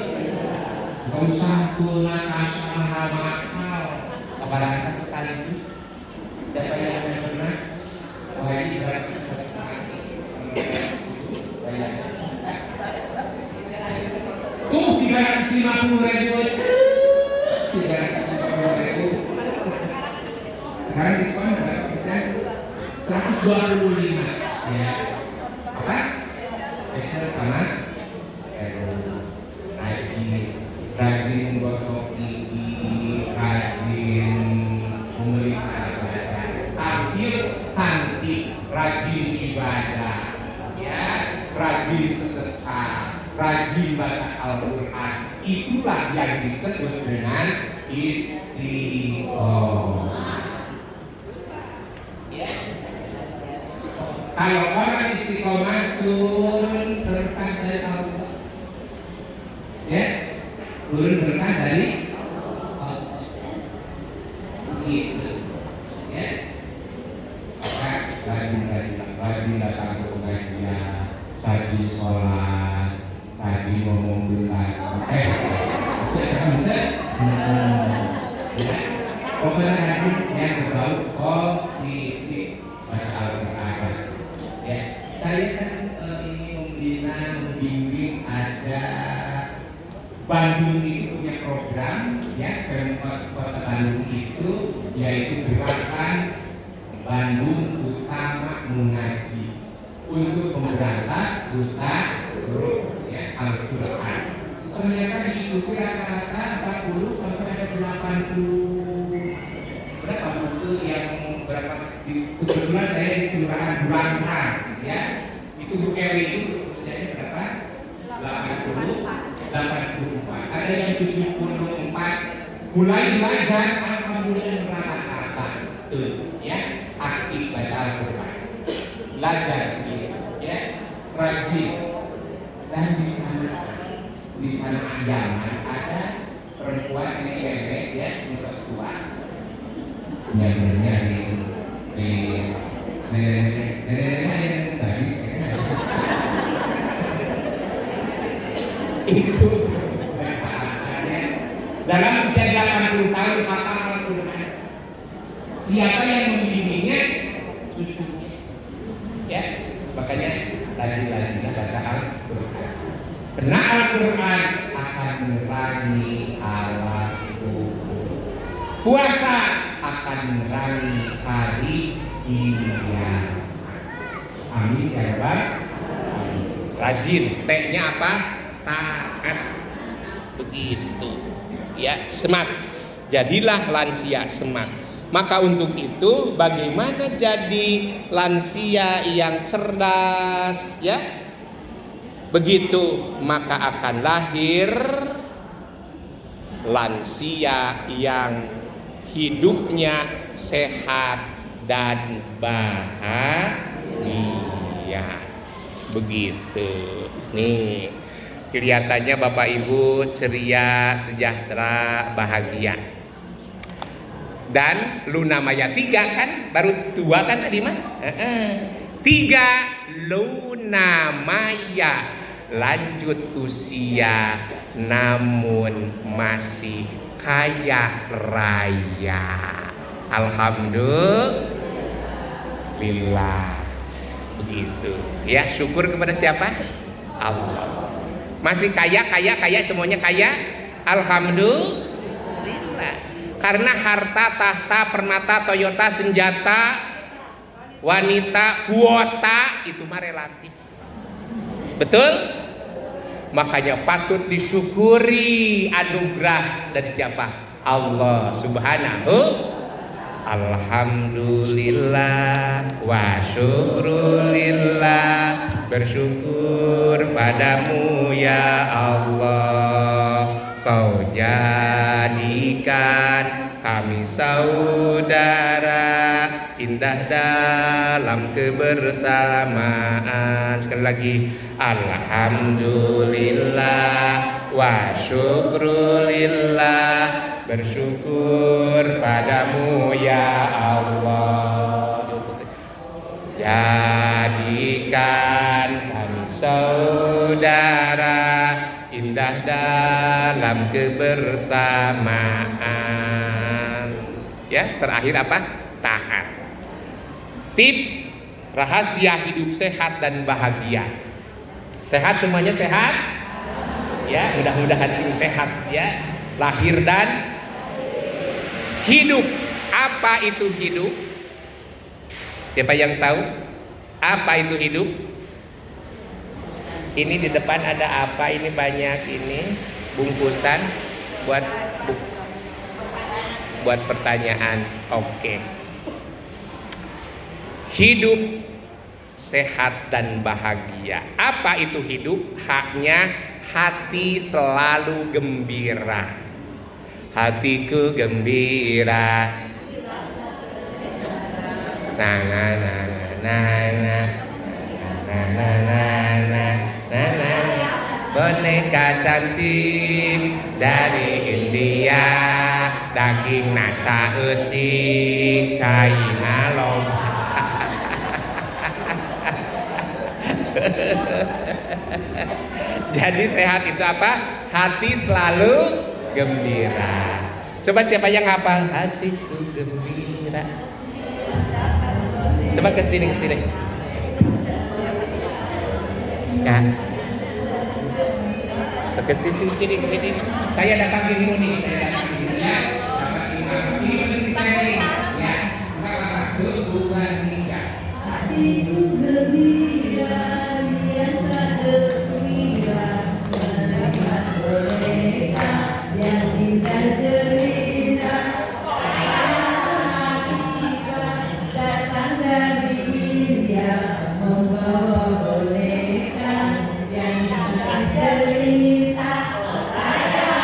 nggak usah pula kasih mahal-mahal. Apalagi satu kali itu, siapa yang pernah? Oh ini berarti satu kali. Tuh 350.000, 350.000. Sekarang diskon berapa persen? 125, ya. Apa? Special sama rajin gosok gigi, rajin memeriksa badan, tampil cantik, rajin ibadah, ya, rajin sedekah, rajin baca Al-Quran. Itulah yang disebut dengan istiqomah. Kalau orang istiqomah turun berkah dari Allah, ya, turun berkah dari Allah, gitu, ya. Rajin datang ke pengajian, rajin sholat, rajin ngomong bilang, pokoknya rajin yang berbau positif, baca Al-Quran. Ya, saya kan ini membimbing ada Bandung itu punya program, ya, Pemkot Kota Bandung itu yaitu gerakan Bandung Utama Mengaji untuk memberantas buta huruf, ya, Al-Quran. Ternyata diikuti rata-rata 40 sampai ada 80 berapa buku yang berapa. Kebetulan saya di Kelurahan Bulangkar, ya, itu Bu Ewi itu usianya berapa? 84. Ada yang 74. Mulai belajar, alhamdulillah merata-rata, tuh, ya, aktif baca Al-Quran, belajar, ya, rajin. Dan di sana Ayaman ada perempuan ini cewek, ya, muka tua, nenek yang Siapa yang membimbingnya? Cucunya. Ya, makanya lagi-lagi baca Al-Quran. Karena Al-Quran akan menerangi alam kubur. Puasa akan menerangi hari kiamat. Amin ya Rabbal alamin. Rajin, T-nya apa? Taat. Begitu. Ya, smart. Jadilah lansia smart. Maka untuk itu bagaimana jadi lansia yang cerdas, ya? Begitu maka akan lahir lansia yang hidupnya sehat dan bahagia. Begitu. Nih, kelihatannya Bapak Ibu ceria, sejahtera, bahagia. Dan Luna Maya 3 kan, baru 2 kan tadi mah? 3 Luna Maya lanjut usia namun masih kaya raya. Alhamdulillah. Begitu. Ya, syukur kepada siapa? Allah. Masih kaya semuanya kaya. Alhamdulillah. Karena harta, tahta, permata, Toyota, senjata, wanita, kuota itu mah relatif. Betul? Makanya patut disyukuri anugerah dari siapa? Allah Subhanahu. Alhamdulillah wa syukrulillah, bersyukur padamu ya Allah. Kau jadikan kami saudara indah dalam kebersamaan. Sekali lagi, alhamdulillah wa syukrulillah, bersyukur padamu ya Allah. Jadikan kami saudara indah dalam kebersamaan. Ya, terakhir apa? Taat. Tips rahasia hidup sehat dan bahagia. Sehat, semuanya sehat? Ya, mudah-mudahan sih sehat ya. Lahir dan hidup. Apa itu hidup? Siapa yang tahu? Apa itu hidup? Ini di depan ada apa? Ini banyak ini bungkusan buat pertanyaan. Oke. Hidup sehat dan bahagia. Apa itu hidup? Haknya hati selalu gembira. Hatiku gembira. Nah, nah, nah, nah, nah, nah, nah, nah, nah. Boneka cantik dari India, daging nasa eutik, China lomba. Jadi sehat itu apa? Hati selalu gembira. Coba siapa yang hafal? Hatiku gembira. Coba ke sini. Kak. Ke sini. Saya dapat ilmu nih. Ya. Dapat ilmu. Ini saya nih. Ya. Satu, dua, tiga. Hatiku gembira, yang tak gembira, menekan boneka yang indah cerita. Saya tiba datang dari India, membawa boneka yang indah cerita. Saya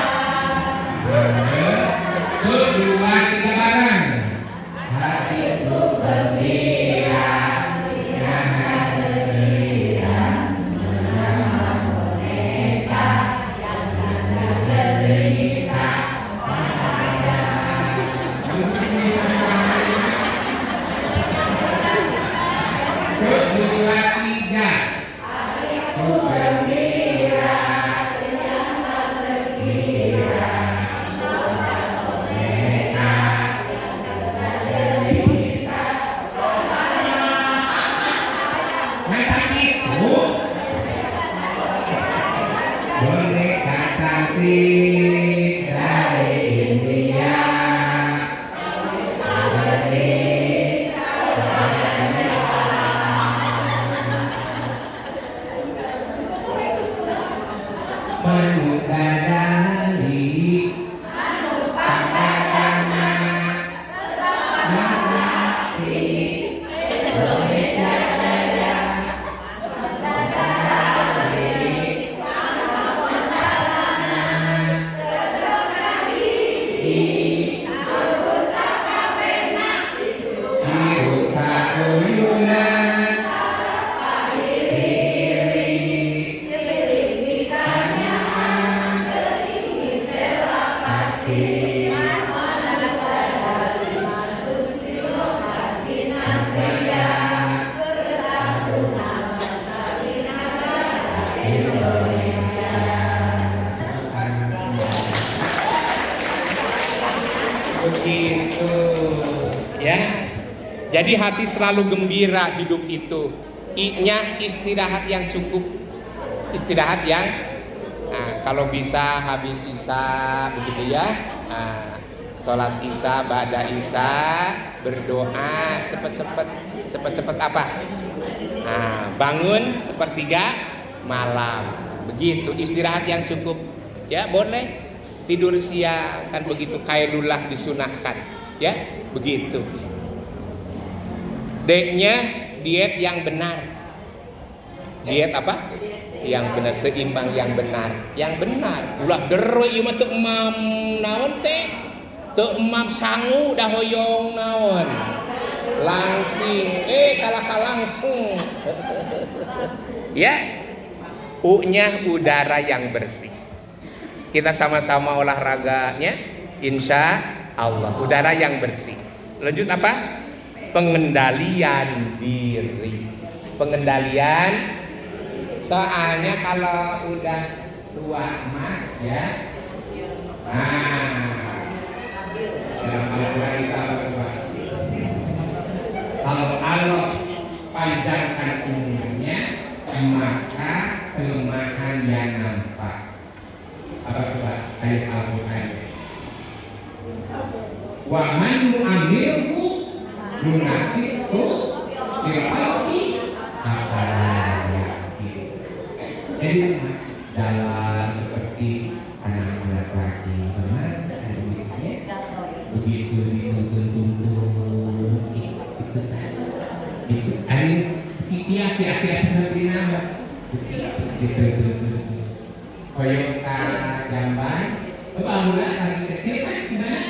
Jadi hati selalu gembira hidup itu. I-nya istirahat yang cukup. Istirahat yang kalau bisa habis isya begitu ya. Sholat isya, ba'da isya, berdoa cepet-cepet apa? Bangun sepertiga malam. Begitu, istirahat yang cukup. Ya, boleh tidur siang kan begitu, qailullah disunahkan. Ya, begitu. D-nya diet yang benar. Diet apa? Yang benar, seimbang yang benar. Yang benar. Ulah deroi ieu mah teu emam naon teh? Teu emam sangu dah hoyong naon. Langsing, kalaka langsung. Ya. U-nya udara yang bersih. Kita sama-sama olahraganya, insya Allah. Udara yang bersih. Lanjut apa? Pengendalian diri. Pengendalian, soalnya kalau udah tua mah ya, dalam Al-Quran kita kalau Allah panjangkan umurnya, maka kelemahan yang nampak. Apa coba ayat Al-Quran? Wa man nu'amirhu nunafishu fil khalqi afala ya'qilun. Jadi dalam seperti anak-anak lagi kemarin begitu dituntun itu saja. Itu tiap seperti nama gitu. Koyota jamban, bangunan lagi kecil kan gimana?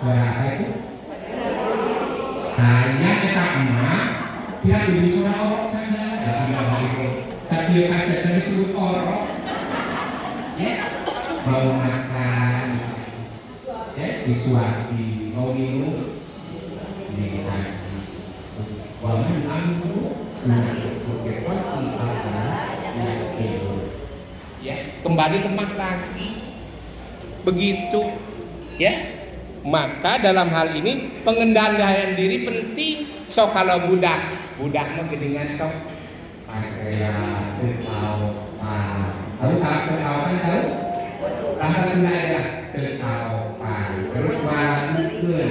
Suara apa itu? Hanya kita emak, dia beli suara orok saja. Sambil kaset disebut orok, ya mau makan, ya disuapi, mau minum, dikasih. Waman amru ya, kembali lemah lagi. Begitu ya. Maka dalam hal ini pengendalian diri penting. So kalau budak mah gedengan sok saya tahu bahasa Sunda ya, tahu terus maranukeun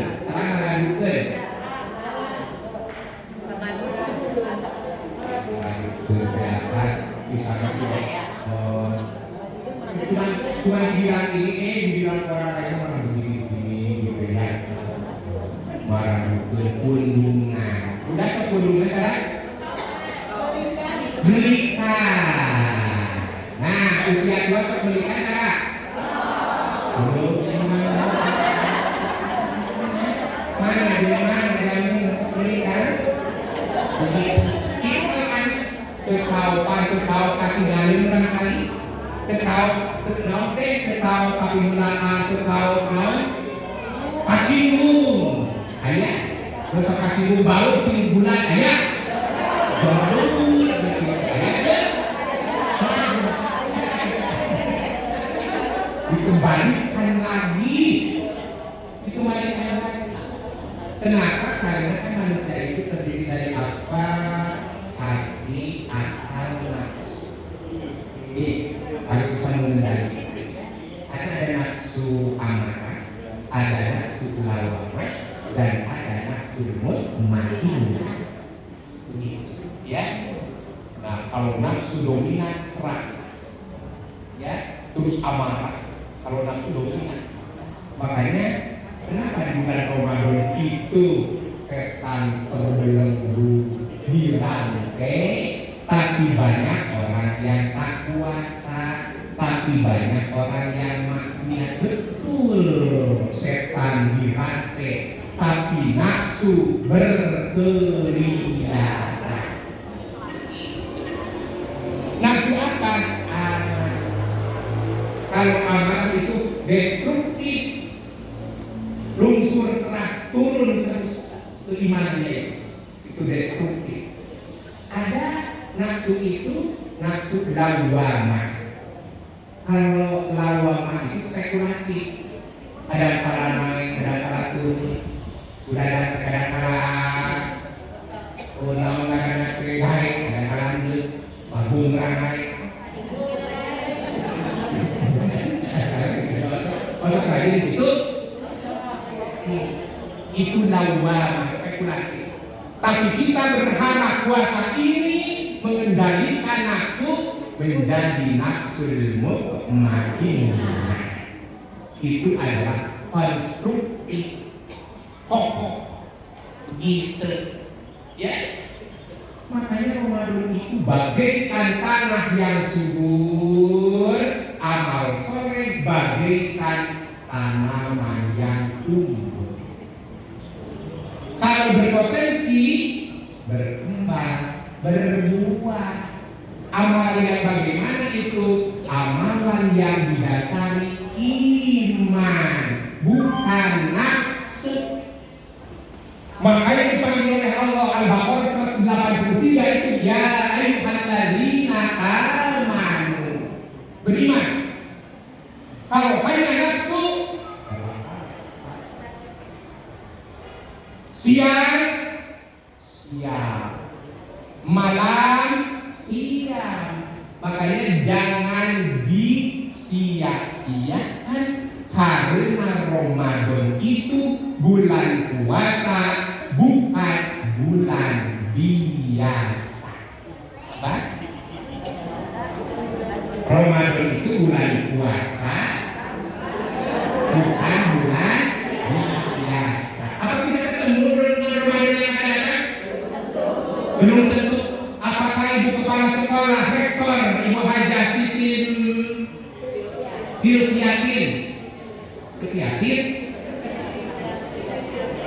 berdapat misalnya cuma bilang ini dibilang orang lain malah begini gitu ya, marah pundungan udah sepundungan kan belikan. Nah usia 2 sok belikan tak mana belikan begitu. Kau tinggalin barangkali, kau kapimulaan, kau kasihmu, ayah, masa kasihmu baru 3 bulan, ayah, baru, ayah, dikembalikan lagi, dikembalikan lagi. Kenapa? Karena kan manusia itu terdiri dari apa? Hati, akal, nafsu. Ini harus bisa mengendali. Ada nafsu amarah, ada nafsu lawamah, dan ada nafsu mutmainnah. Begitu, ya. Nah, kalau nafsu dominan serang, ya, terus amarah. Kalau nafsu dominan, makanya kenapa di bulan Ramadan itu setan terbelenggu dirantai, tapi banyak orang yang tak kuasa, tapi banyak orang yang maksiat. Betul, setan dirantai, tapi nafsu berkeliaran. Nafsu apa? Amarah. Kalau amarah itu destruktif, lungsur keras, turun terus keimanannya itu destruktif. Ada nafsu itu nafsu lawamah. Kalau lawamah itu spekulatif, Kadang kala naik, kadang kala turun. Udah kadang kala ulang-ulang ke naik, kadang kala naik, babung naik. Masuk lagi itu lawar spekulasi. Tapi kita berharap puasa ini mengendalikan nafsu menjadi nafsu mutmainnah. Itu adalah konstruktif kokoh gitu ya. Makanya Ramadan itu bagaikan tanah yang subur, amal soleh bagaikan tanaman yang tumbuh. Kalau berpotensi berkembang, berbuah. Amalan yang bagaimana itu? Amalan yang didasari iman, bukan nafsu. Makanya dipanggil oleh Allah Al-Baqarah 183 itu ya ayyuhalladzina amanu, beriman. Kalau hanya nafsu, siang malam diam. Makanya jangan disia-siakan, karena Ramadan itu bulan puasa, bukan bulan biasa. Apa? Ramadan itu bulan puasa, bukan bulan biasa. Apa kita ketemu dengan Ramadan yang akan datang? Belum tentu. Apakah ibu kepala sekolah, rektor, ibu hajah Titin Silviatin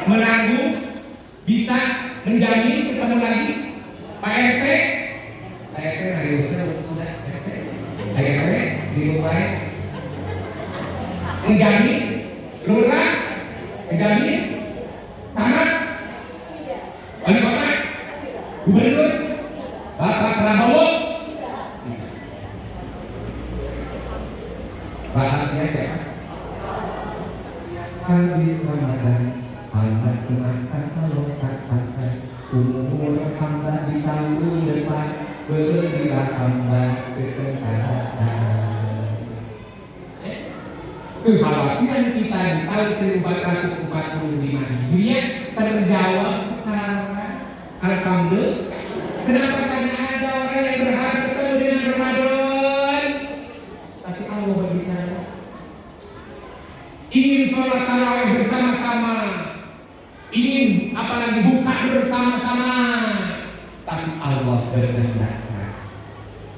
menanggung bisa menjamin ketemu lagi Pak RT hari sudah RT dimulai menjamin, lurah menjamin, sama wali kota, gubernur, Bapak Prabowo. Bahasnya siapa? Habis Ramadan, Allah cemaskan kalau tak sampai umur hamba di tahun depan, berilah hamba kesengsaraan. Kekhawatiran kita di tahun 1445 Hijriah terjawab sekarang. Alhamdulillah. Kenapa? Karena ada orang yang berharap ketemu dengan Ramadan, tapi Allah berbicara. Ingin sholat tarawih bersama-sama, ingin apalagi buka bersama-sama, tapi Allah berkehendak.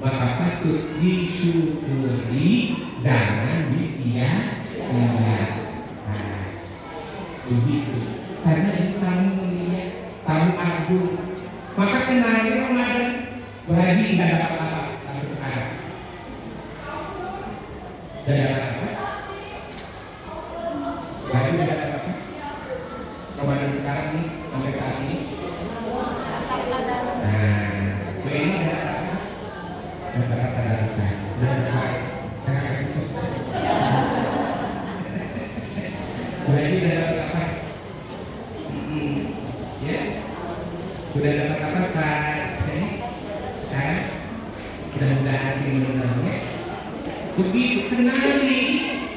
Maka patut disyukuri, jangan disia-siakan. Begitu. Karena ini tamu mulia, tamu agung. Maka kenali Ramadan. Berhaji tidak dapat apa sampai sekarang. Tidak dapat apa? Berhaji tidak dapat apa? Ramadan sekarang nih sampai saat ini. Nah, ini tidak dapat apa? Dapat tadarusan. Berhaji tidak dapat apa? Ya, sudah dapat apa Pak? Sekarang mudah-mudahan sih menurutnya. Begitu kenali,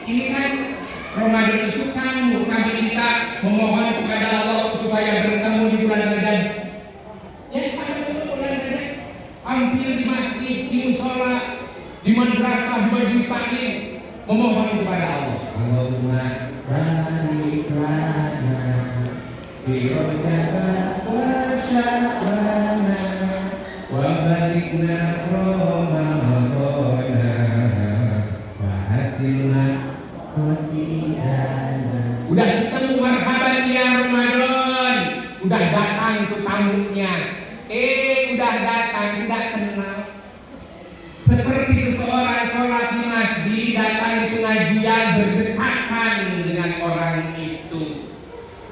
ini kan Ramadan itu kamu sampai kita memohon kepada Allah supaya bertemu di bulan Rajab. Ya, pada bulan Rajab, hampir di masjid, di musola, di madrasah, di majelis taklim, memohon kepada Allah. Allahumma barik lana fi Rajab wa Sya'bana wa barikna Ramadana wa hasilna wasidana. Udah ketemu marhaban ya Ramadan, udah datang itu tamunya. Udah datang tidak kenal. Seperti seseorang sholat di masjid, datang di pengajian, berdekatan dengan orang itu.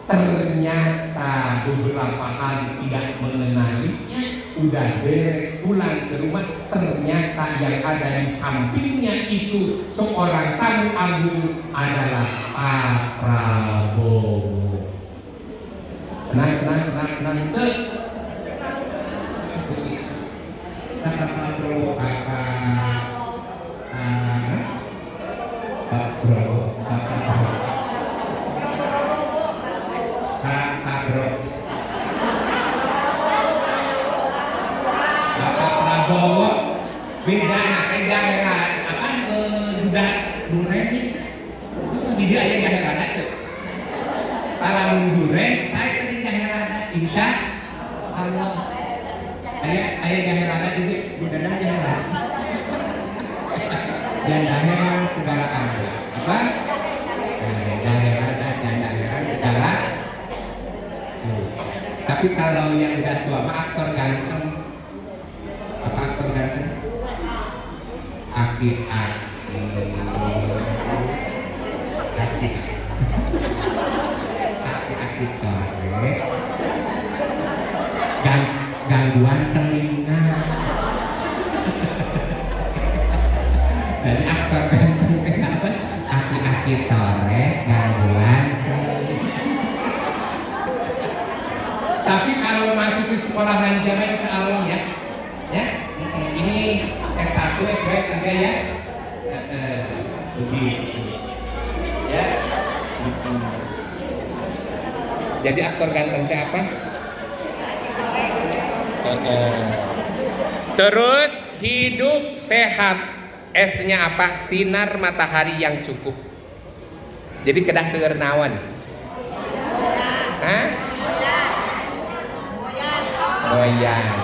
Ternyata beberapa hari tidak mengenalinya, udah beres pulang ke rumah, ternyata yang ada di sampingnya itu seorang tamu agung adalah Pak Prabowo. Tenang tuh. Pak Prabowo, Pak Prabowo beda daerah apa budak duren di dia yang daerah itu kalau duren saya tadi daerah insya Allah ayah daerah juga bukan daerah dan daerah segala ada apa daerah segala tapi kalau yang udah tua aktor ganteng apa aktor ganteng? Aki tore gangguan telinga dari aktor ganteng kenapa? Aki tore gangguan telinga. Tapi kalau masih ke sekolah siapa itu Allah ya ini S1, S2, S3 ya begitu ya. Jadi aktor ganteng itu apa? Terus hidup sehat, S-nya apa? Sinar matahari yang cukup. Jadi kedah seueur naon? Hah? Moyang.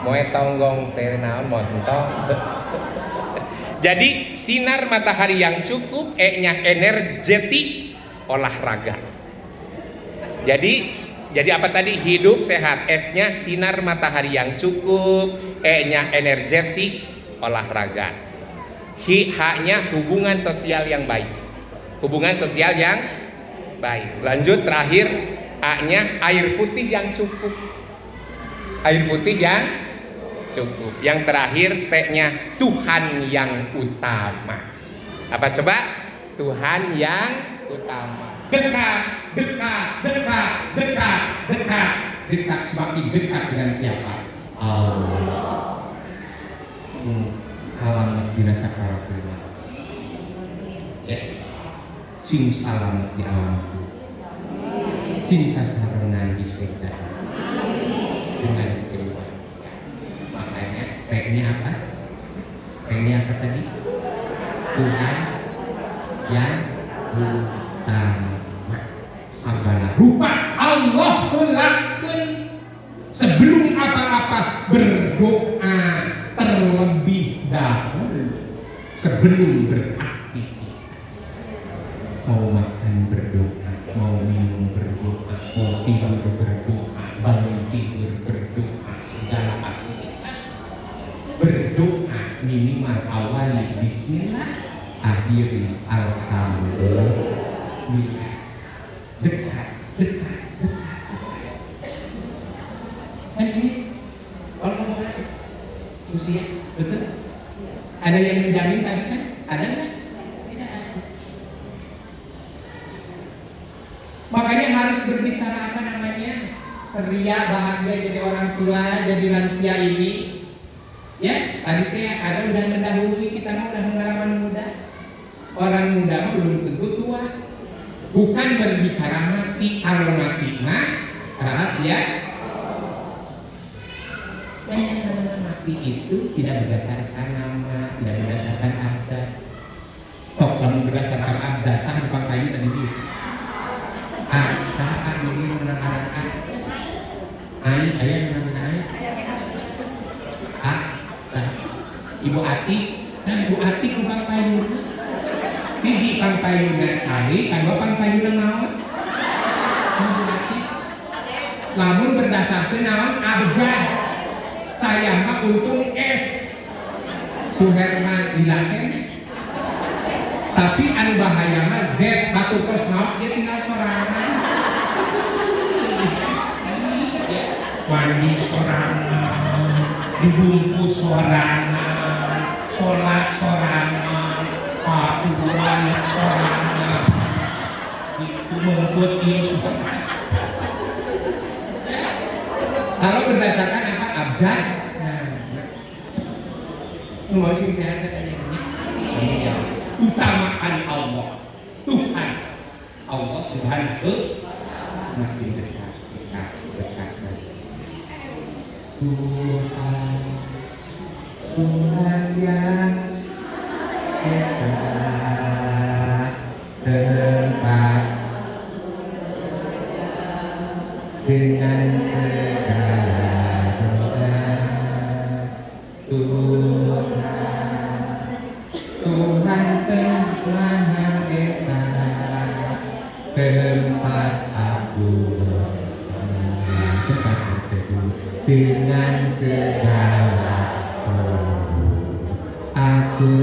Moe tonggong teh naon montong. Jadi sinar matahari yang cukup, E-nya energetik, olahraga. Jadi apa tadi? Hidup sehat, S-nya sinar matahari yang cukup, E-nya energetik, olahraga. H-nya hubungan sosial yang baik. Hubungan sosial yang baik. Lanjut terakhir, A-nya air putih yang cukup. Air putih yang cukup. Yang terakhir T-nya Tuhan yang utama. Apa coba? Tuhan yang utama. Dekat semakin dekat dengan siapa? Allah. Selamat bina sakaratul maut. Ya. Sing selamat di alam kubur. Sing sasarengan di surga. Dengan keluarga. Makanya T-nya apa? T-nya apa tadi? Tuhan yang utama. Segala rupa Allah melakukan sebelum apa-apa berdoa terlebih dahulu sebelum beraktivitas. Mau makan berdoa, mau minum berdoa, mau tidur berdoa, bangun tidur berdoa, segala aktivitas berdoa minimal awali bismillah, akhiri alhamdulillah. Dekat. Kan ini kalau usia betul. Ada yang menjamin tadi kan? Ada nggak? Tidak ada. Makanya harus berbicara apa namanya? Ceria, bahagia jadi orang tua, jadi lansia ini. Ya, tadi teh ada udah mendahului kita mah udah pengalaman muda. Orang muda mah belum tentu tua. Bukan berbicara mati, kalau mati mah rahasia. Yang namanya mati itu tidak berdasarkan nama, tidak berdasarkan abjad. Kok kamu berdasarkan abjad, sah bukan kayu tadi ini. Sah ini menerangkan. Ayah yang namanya sah. Ibu Ati, Ibu Ati bukan kayu. Di pangpayuna cari, kalau pangpayuna naon? Namun berdasarkan naon abjad. Saya mah untung S. Suherman dilaken. Tapi anu bahaya mah Z batu kos naon dia tinggal sorangan. Wani sorangan. dibungkus sorangan, sholat sorangan, paturan sorangan, itu membuat Yusuf. Kalau berdasarkan apa abjad, mau sih saya tanya, utamakan Allah, Tuhan, Allah Subhanahu semakin dekat, dekat. Tuhan yang Esa tempat dengan segala doa. Tuhan Tuhan yang Esa tempat aku dengan segala aku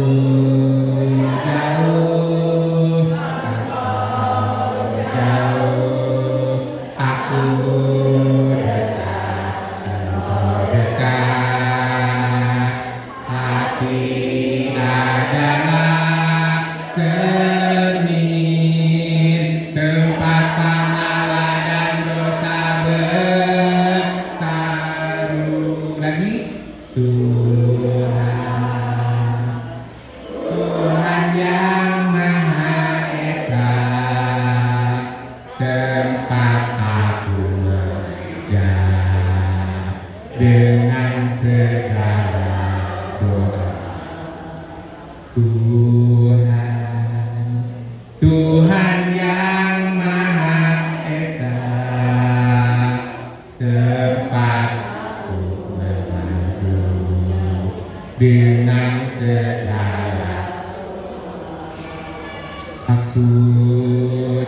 jauh, aku dekat, hati adalah cermin tempat pahala dan dosa bertaruh. Lagi Tuhan yang Maha Esa tempat aku menjauh dengan segala doa. Tuhan yang Maha Esa tempat aku menjauh dengan segala. Aku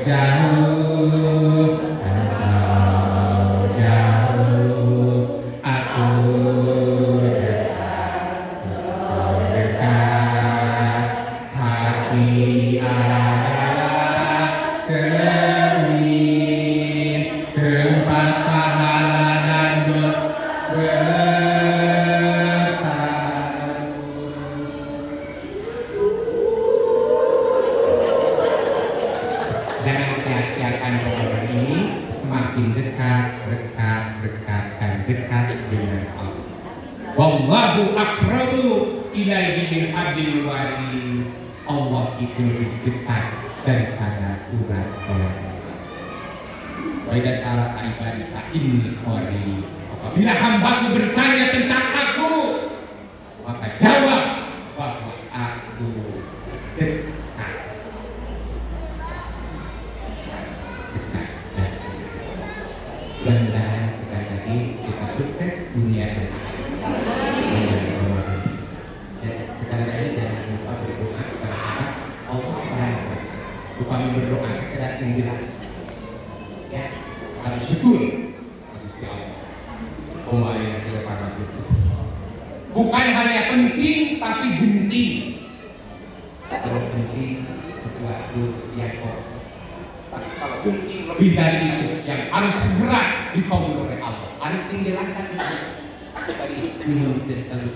jauh, engkau jauh, aku dekat, hati adalah cermin tempat pahala dan dosa bertaruh. Jangan sia-siakan program ini, semakin dekat dan dekat dengan Allah. Wallahu aqrabu ilaihi min hablil warid. Allah itu lebih dekat daripada urat tongkat. Wa idza sa'alaka ibadi fa inni qarib. Apabila hambaku bertanya tentang aku, maka jawab bahwa aku dekat. Mudah-mudahan sekali lagi kita sukses dunia dan sekali lagi jangan lupa berdoa kepada Allah Subhanahu. Lupa berdoa sekedar yang jelas. Ya, harus syukur Gusti Allah. Pembayar para itu. Bukan hanya penting tapi genting. Kalau penting sesuatu yang kalau penting lebih dari itu yang harus berat dikabul oleh Allah. Harus menjelaskan tadi menuntut harus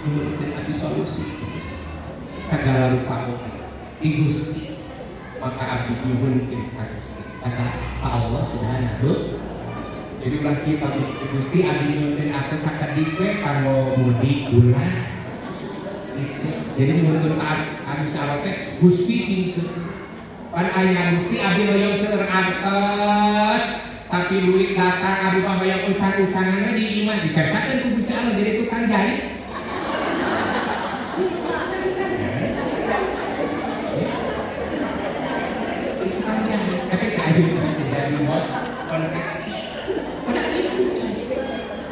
menuntut ada solusi segala lupa Gusti, maka abdi menuntut harus kata Allah Subhanahu. Jadi ulah kita Gusti abdi menuntut atas akad dikwe kalau mudik gula. Jadi menuntut abdi salate Gusti sing pan aya Gusti abdi hoyong seueur artos tapi duit datang abdi mah hoyong ucan-ucanana di imah dikersakeun ku Gusti Allah jadi tukang jahit. Tukang jahit tapi kayu jadi bos konveksi.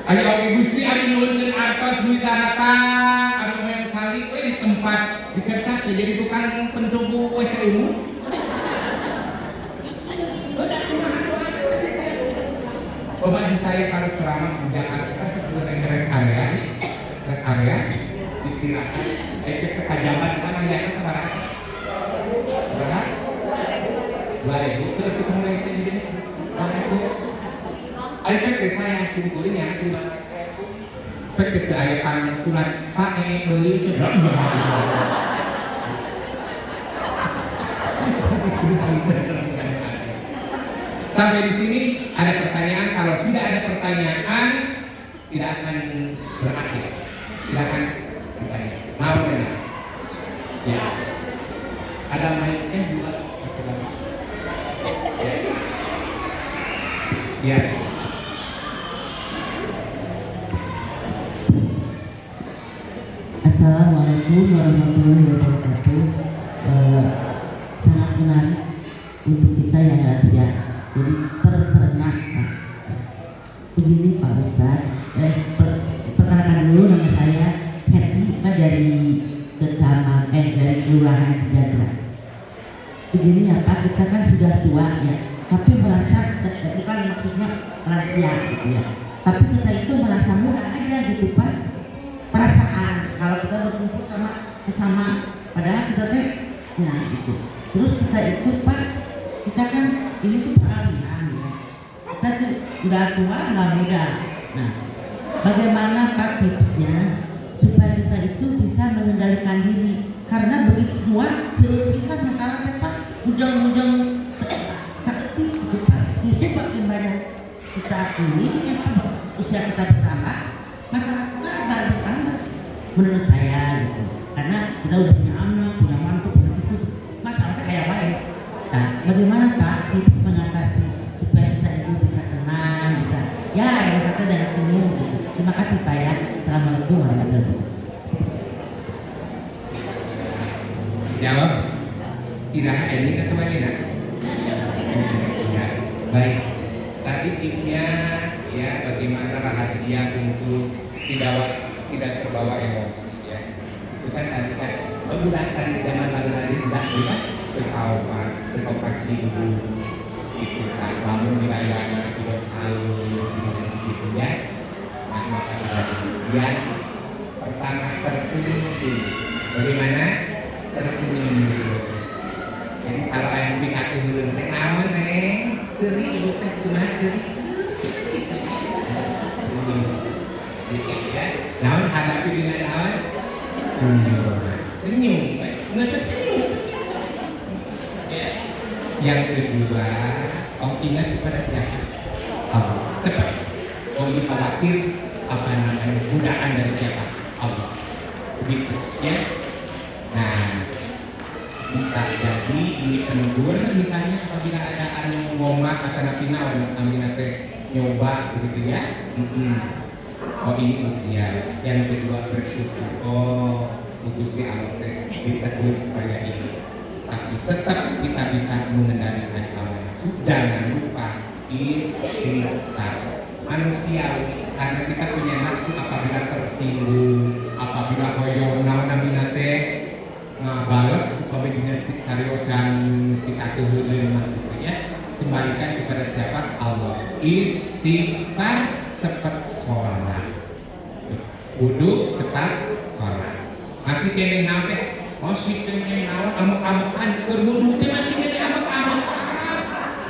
Ayo oke Gusti abdi nuntun artos duit datang abdi hoyong salik we di tempat dikersakeun jadi tukang pentubu WC umum. Bapak saya kalau ceramah di Jakarta seperti rest area istirahat, efek kekajaban kita melihatnya sebarang berapa? 2.000 sudah kita mulai sendiri 2.000 efek saya simpulnya 5.000 Ketika ayah surat Pak beli itu sampai di sini ada pertanyaan. Kalau tidak ada pertanyaan, tidak akan berakhir, tidak akan bertanya. Mau benar? Ya. Ada mic-nya juga. Ya. Ya. Assalamualaikum warahmatullahi wabarakatuh. Sangat menarik untuk kita yang lansia. Jadi tercerna. Begini Pak Ustaz, perkenalkan dulu nama saya Hetty Pak dari dari Kelurahan Sejahtera. Begini ya Pak, kita kan sudah tua ya, tapi merasa bukan maksudnya lansia gitu ya. Tapi kita itu merasa muda aja gitu Pak. Perasaan kalau kita berkumpul sama sesama, padahal kita teh nah itu. Terus kita itu Pak, kita kan ini tuh peralihan ya. Kita tuh nggak tua nggak muda. Nah, bagaimana Pak tipsnya supaya kita itu bisa mengendalikan diri? Karena begitu tua, sepisan masalah teh Pak, ujung-ujung sakit gitu Pak. Justru makin banyak kita ini ya Pak, usia kita bertambah, masalah kita akan bertambah. Menurut saya gitu, karena kita udah punya anak, punya mantu, punya cucu, masalahnya kayak baik. Nah, bagaimana Pak tips mengatasi supaya kita itu bisa tenang, bisa ya yang kata dari senyum gitu. Terima kasih Pak ya. Assalamualaikum warahmatullahi wabarakatuh. Jawab. Tidak ada ini ketuanya nak. Ya, baik. Tadi tipsnya ya bagaimana rahasia untuk tidak terbawa emosi ya. Itu kan tadi kan udah tadi zaman lalu tidak juga berkompasi dulu itu kan bangun wilayahnya tidak selalu gitu ya. Nah maka kemudian pertama tersenyum dulu. Bagaimana tersenyum dulu? Jadi kalau ayam pikir dulu teh naon neng seri ibu teh kumaha seri senyum gitu ya. Naon hadapi dengan naon senyum nggak senyum ya. Yang kedua ingat kepada siapa? Allah. Cepat ini khawatir apa namanya godaan dari siapa? Allah. Begitu ya. Nah bisa jadi ini penegur misalnya apabila ada anu ngomak atau napina amina teh nyoba begitu ya. Oh ini ujian. Yang kedua bersyukur. Oh Gusti Allah teh ditegur supaya ini. Tapi tetap kita bisa mengendalikan hawa. Jangan lupa istighfar manusiawi karena kita punya nafsu apabila tersinggung, apabila hoyong namina teh balas apabila karyosan kita kehulian gitu ya. Kembalikan kepada siapa? Allah. Istighfar cepat sholat, wudu cepat sholat. Masih kene naon teh? Masih kene naon amuk-amukan berwudu teh masih kene amuk-amukan.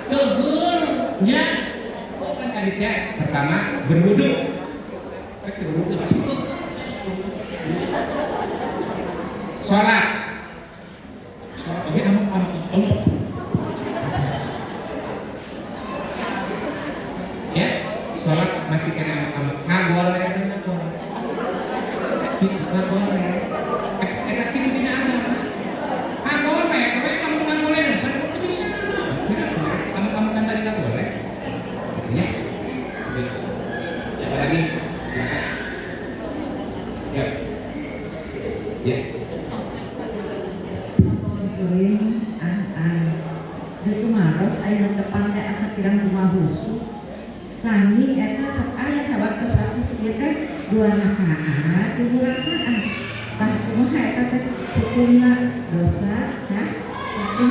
Tegur nya. Oh kan tadi teh pertama berwudu. Berwudu masih sholat. Oke amuk-amuk. Ya, sholat masih kena amuk-amuk. Nggak boleh. Nggak boleh. Kita tidak ada. Nggak boleh. Kalau kamu nggak boleh, baru bisa. Tidak boleh. Amuk-amuk kan tadi nggak boleh. Ya. Apa lagi? Ya. Ya. Itu maros ayeuna depan teh asa pirang rumah husu. Kami eta sok aya sabatos aku ieu teh 2 rakaat, 3 rakaat. Tah kumaha eta teh hukumna dosa sah tapi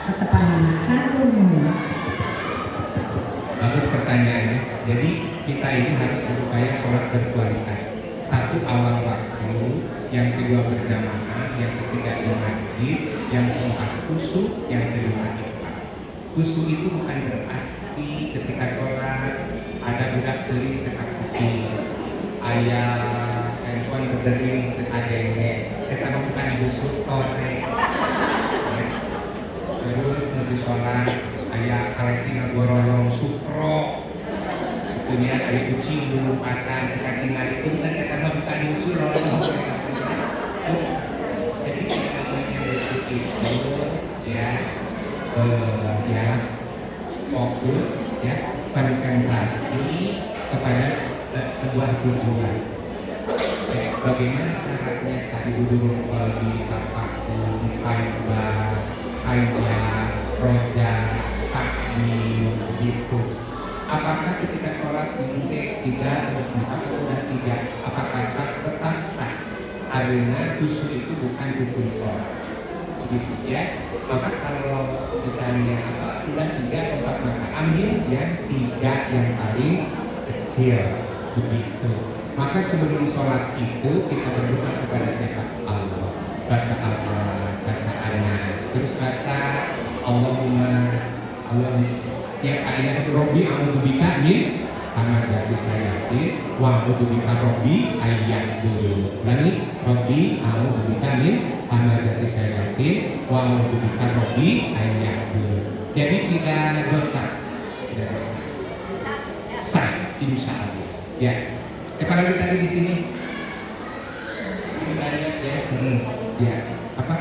tetepanana karunya. Bagus pertanyaannya. Jadi kita ini harus berupaya sholat berkualitas. Satu awal waktu, yang kedua berjamaah, yang ketiga di masjid, yang keempat khusyuk, yang kelima ikhlas. Khusyuk itu bukan berarti ketika sholat ada budak sering ketakutan, ayah handphone berdering ke adenge kita bukan busuk korek terus lebih sholat ayah kaleci ngagorolong sukro itunya ayah kucing berlumpatan kita tinggal itu kan kita bukan musuh lolong jadi kita punya busuk itu ya fokus ya konsentrasi kepada sebuah tujuan. Bagaimana caranya tadi dulu di tafakur, kaidah, roja, takbir, gitu. Apakah ketika sholat diminta 3 atau 4 atau udah 3? Apakah tetap sah? Karena khusyuk itu bukan rukun sholat. Gitu ya. Maka kalau misalnya udah 3 atau 4 maka ambil yang 3 yang paling kecil begitu. Maka sebelum sholat itu kita berdoa kepada siapa? Allah. Baca Al-Quran, baca An-Nas, terus baca Allahumma yang kaidah itu Robbi a'udzubika min hamazati syayatin wa a'udzubika Robbi ayat dulu. Lagi Robbi a'udzubika min hamazati syayatin wa a'udzubika Robbi ayat dulu. Jadi tidak dosa. Sah, insya Allah. Ya. Apalagi tadi di sini. Banyak ya. Ya. Apa?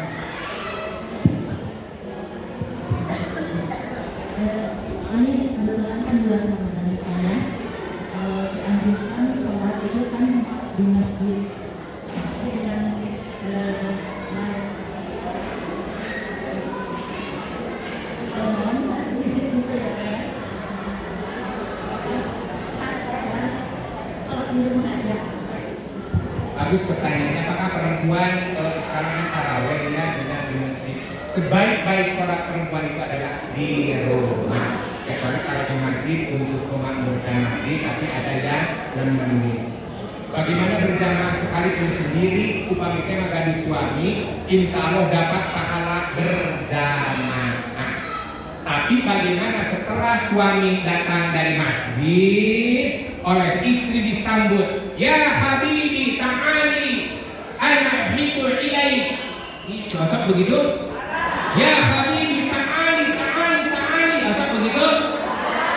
Ini kebetulan kan bulan Ramadan ya. Dianjurkan sholat itu kan di masjid. Dengan bagus pertanyaannya, apakah perempuan sekarang ini taraweh ya dengan di masjid? Sebaik-baik sholat perempuan itu adalah di rumah. Ya soalnya kalau di masjid untuk memakmurkan masjid, tapi ada yang menemani. Bagaimana berjamaah sekalipun sendiri, upamanya magani suami, insya Allah dapat pahala berjamaah. Tapi bagaimana setelah suami datang dari masjid, oleh istri disambut, ya habibi ta'ali, ana hibur ilaik. Maksud begitu? Ya habibi ta'ali, maksud begitu?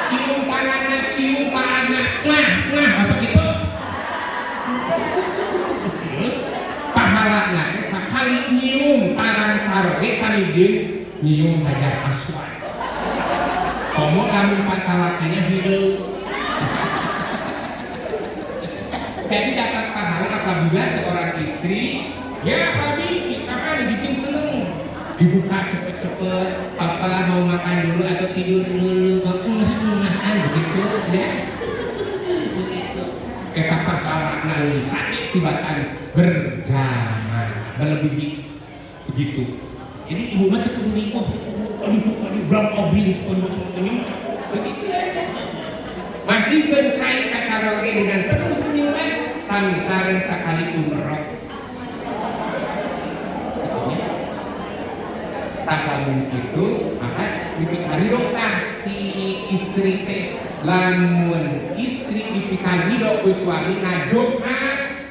Cium tangannya, cium tangannya, maksud begitu? Pahalanya sekali nyium tangan sarwe sambil nyium hajar aswad. Ngomong kami pasalatinya hidup. Jadi dapat pahala apabila seorang istri ya habibi ta'ali bikin seneng, dibuka cepet-cepet, papa mau makan dulu atau tidur dulu, begitu ya. Kita pahala lipat tibatan berjamaah melebihi begitu. Jadi ibu mah tuh nikah, aduh berapa beli begitu aja. Masih bencai acara dengan penuh senyuman samsara sekali umroh. Tak kamu itu maka dipikari dokter si istri teh lamun istri dipikari dokter suami doa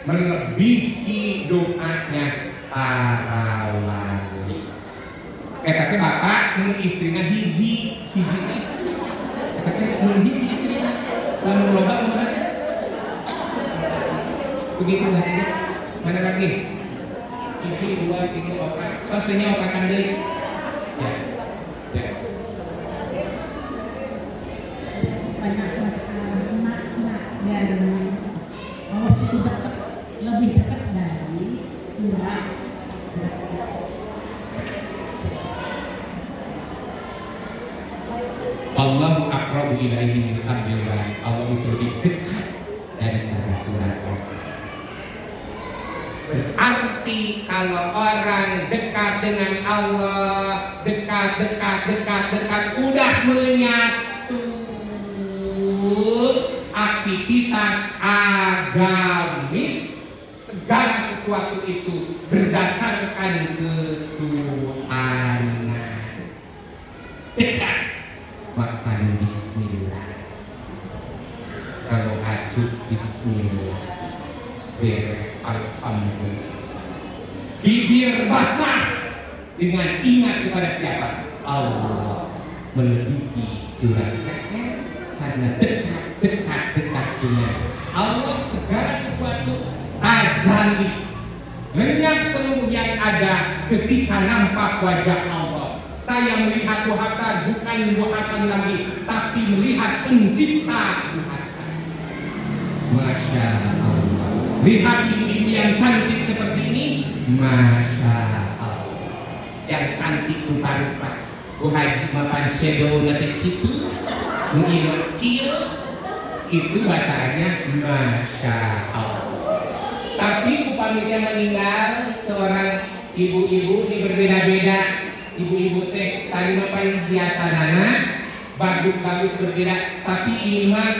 melebihi doanya para wali. Kata bapak istrinya hiji kata hiji istrinya lamun loba kemana? Begitu hasilnya. Mana lagi? Ini 2, 3, 4. Pastinya opatan deui. Ya. Ya. banyak masalah makna dari Allah itu dekat, lebih dekat dari surah. Allahu aqrabu ilaihi min hablil warid. Allah itu lebih dekat daripada urat. Berarti kalau orang dekat dengan Allah, dekat udah menyatu aktivitas agamis, segala sesuatu itu berdasarkan ketuhanan. Dekat. Makan bismillah. Kalau acuh bismillah. beres alhamdulillah. Bibir basah dengan ingat kepada siapa? Allah. Melebihi Tuhan karena dekat dengan Allah. Segala sesuatu tajali, lenyap seluruh yang ada ketika nampak wajah Allah. Saya melihat Bu Hasan bukan Bu Hasan lagi, tapi melihat pencipta Bu Hasan. Masya Allah. Lihat ibu-ibu yang cantik seperti ini, Masya Allah. Yang cantik rupa-rupa. Bu Haji mapan shadow nanti itu, mengingat itu bacaannya Masya Allah. Tapi upamanya meninggal seorang ibu-ibu ini berbeda-beda. Ibu-ibu teh tadi mapan hiasanana bagus-bagus berbeda, tapi ini mah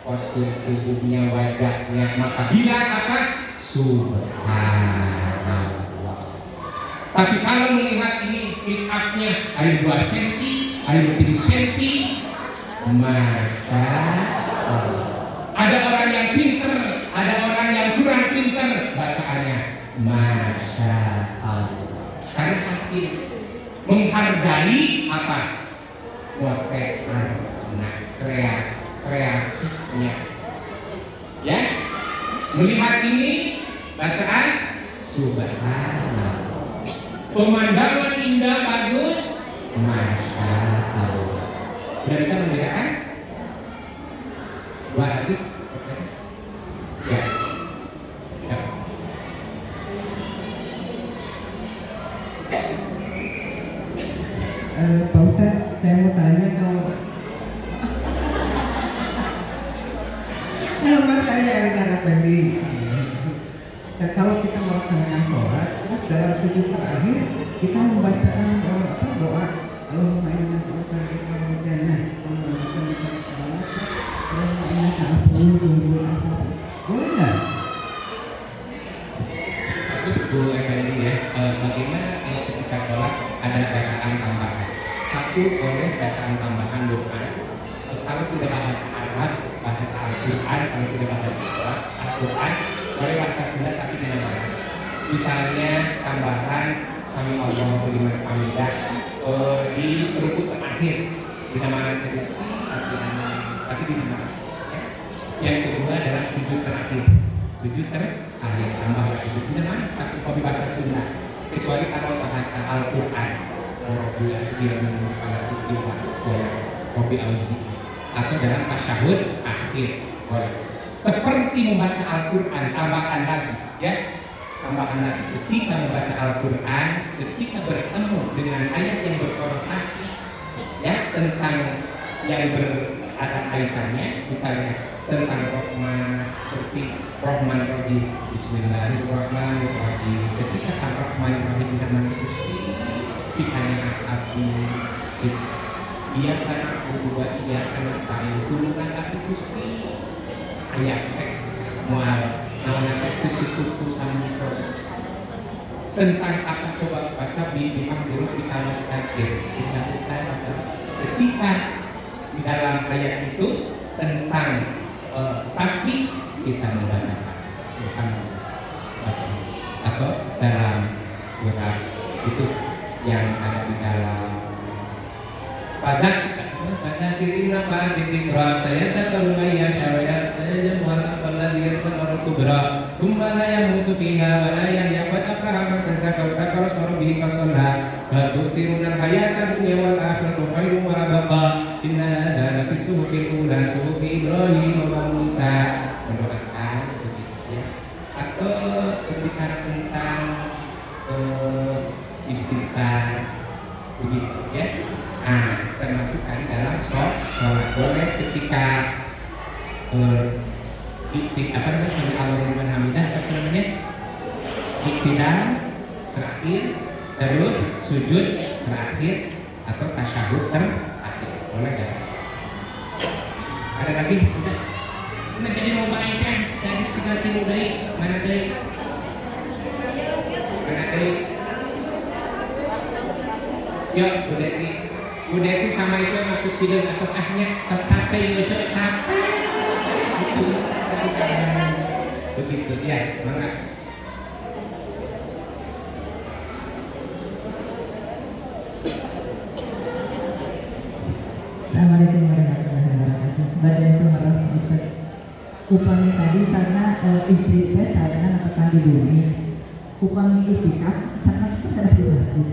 kostum tubuhnya, wajahnya, maka bilang apa? Subhanallah. Tapi kalau melihat ini pick up-nya ayo 2 cm, ayo 3 cm, Masya Allah. Ada orang yang pinter, ada orang yang kurang pinter, bacaannya Masya Allah. Karena hasil menghargai apa? Motekan, nah, kreasinya. Ya, melihat ini bacaan Subhanallah. Pemandangan indah bagus, Masya Allah. Sudah bisa membedakan? Dua lagi, ya. Ya. Pak Ustadz, saya mau tanya kalau saya yang Effendi, kalau kita melaksanakan sholat, terus dalam sujud terakhir kita membaca doa Allahumma inna nas'aluka ridhal jannah wa ma'rifatan Allahumma inna ta'afuwun boleh nggak? Terus Bu Effendi ya, bagaimana kalau ketika sholat ada bacaan tambahan? Satu, boleh bacaan tambahan doa. Kalau tidak bahasa Arab, bahasa Al-Quran. Kalau tidak bahasa Arab, Al-Quran boleh bahasa Sunda tapi tidak banyak. Misalnya tambahan Sami Allahu liman hamidah di rukuk terakhir dinamakan sedikit tapi dinamakan. Yang kedua adalah sujud terakhir. Sujud terakhir tambah lagi dinamakan tapi kalau bahasa Sunda. Kecuali kalau bahasa Al-Quran, Rabbil Alamin pada sujud Rabbil Auzi atau dalam tasyahud akhir boleh. Seperti membaca Al-Quran, tambahkan lagi ya, tambahan lagi ketika membaca Al-Quran, ketika bertemu dengan ayat yang berkonotasi ya tentang yang berada kaitannya, misalnya tentang Rahman, seperti Rahman Rahim, Bismillahirrahmanirrahim. Ketika Ar-Rahman Rahim nama Gusti, pikirnya asabi, dia karena berbuat dia karena saya gunakan hati Gusti. Ayat mual, nawannya tujuh sama tentang apa coba bahasa bimbingan dulu di kawasan sakit. Ketika di dalam ayat itu tentang tasbih kita membaca tasbih atau dalam surat itu yang ada di dalam pada kirinya pada titik saya datang ya syariat saya muhammad pada dia seorang kubra kumbala yang mutu fiha walaya yang pada kahar tersakau takar suara bihi kasonha tutiruna hayatan dunia wal akhiratu khairum wa abqa inna hadana fi suhufil ula suhufi Ibrahim wa Musa. Mendoakan begitu ya. Atau berbicara tentang istighfar begitu ya. Termasuk tadi dalam sholat boleh ketika apa namanya Allahumma hamidah apa namanya iktidal terakhir, terus sujud terakhir atau tasyahud terakhir boleh ya. Ada lagi udah jadi mau baikkan jadi tinggal tidur dari mana dari yuk Bu Deti sama itu masuk tidur atas ahnya tercapai itu capek itu begitu ya, mangga. Assalamualaikum warahmatullahi wabarakatuh. Badan itu harus bisa upami tadi sana istri teh saya netepan di bumi. Upami itikaf sana itu adalah di masjid.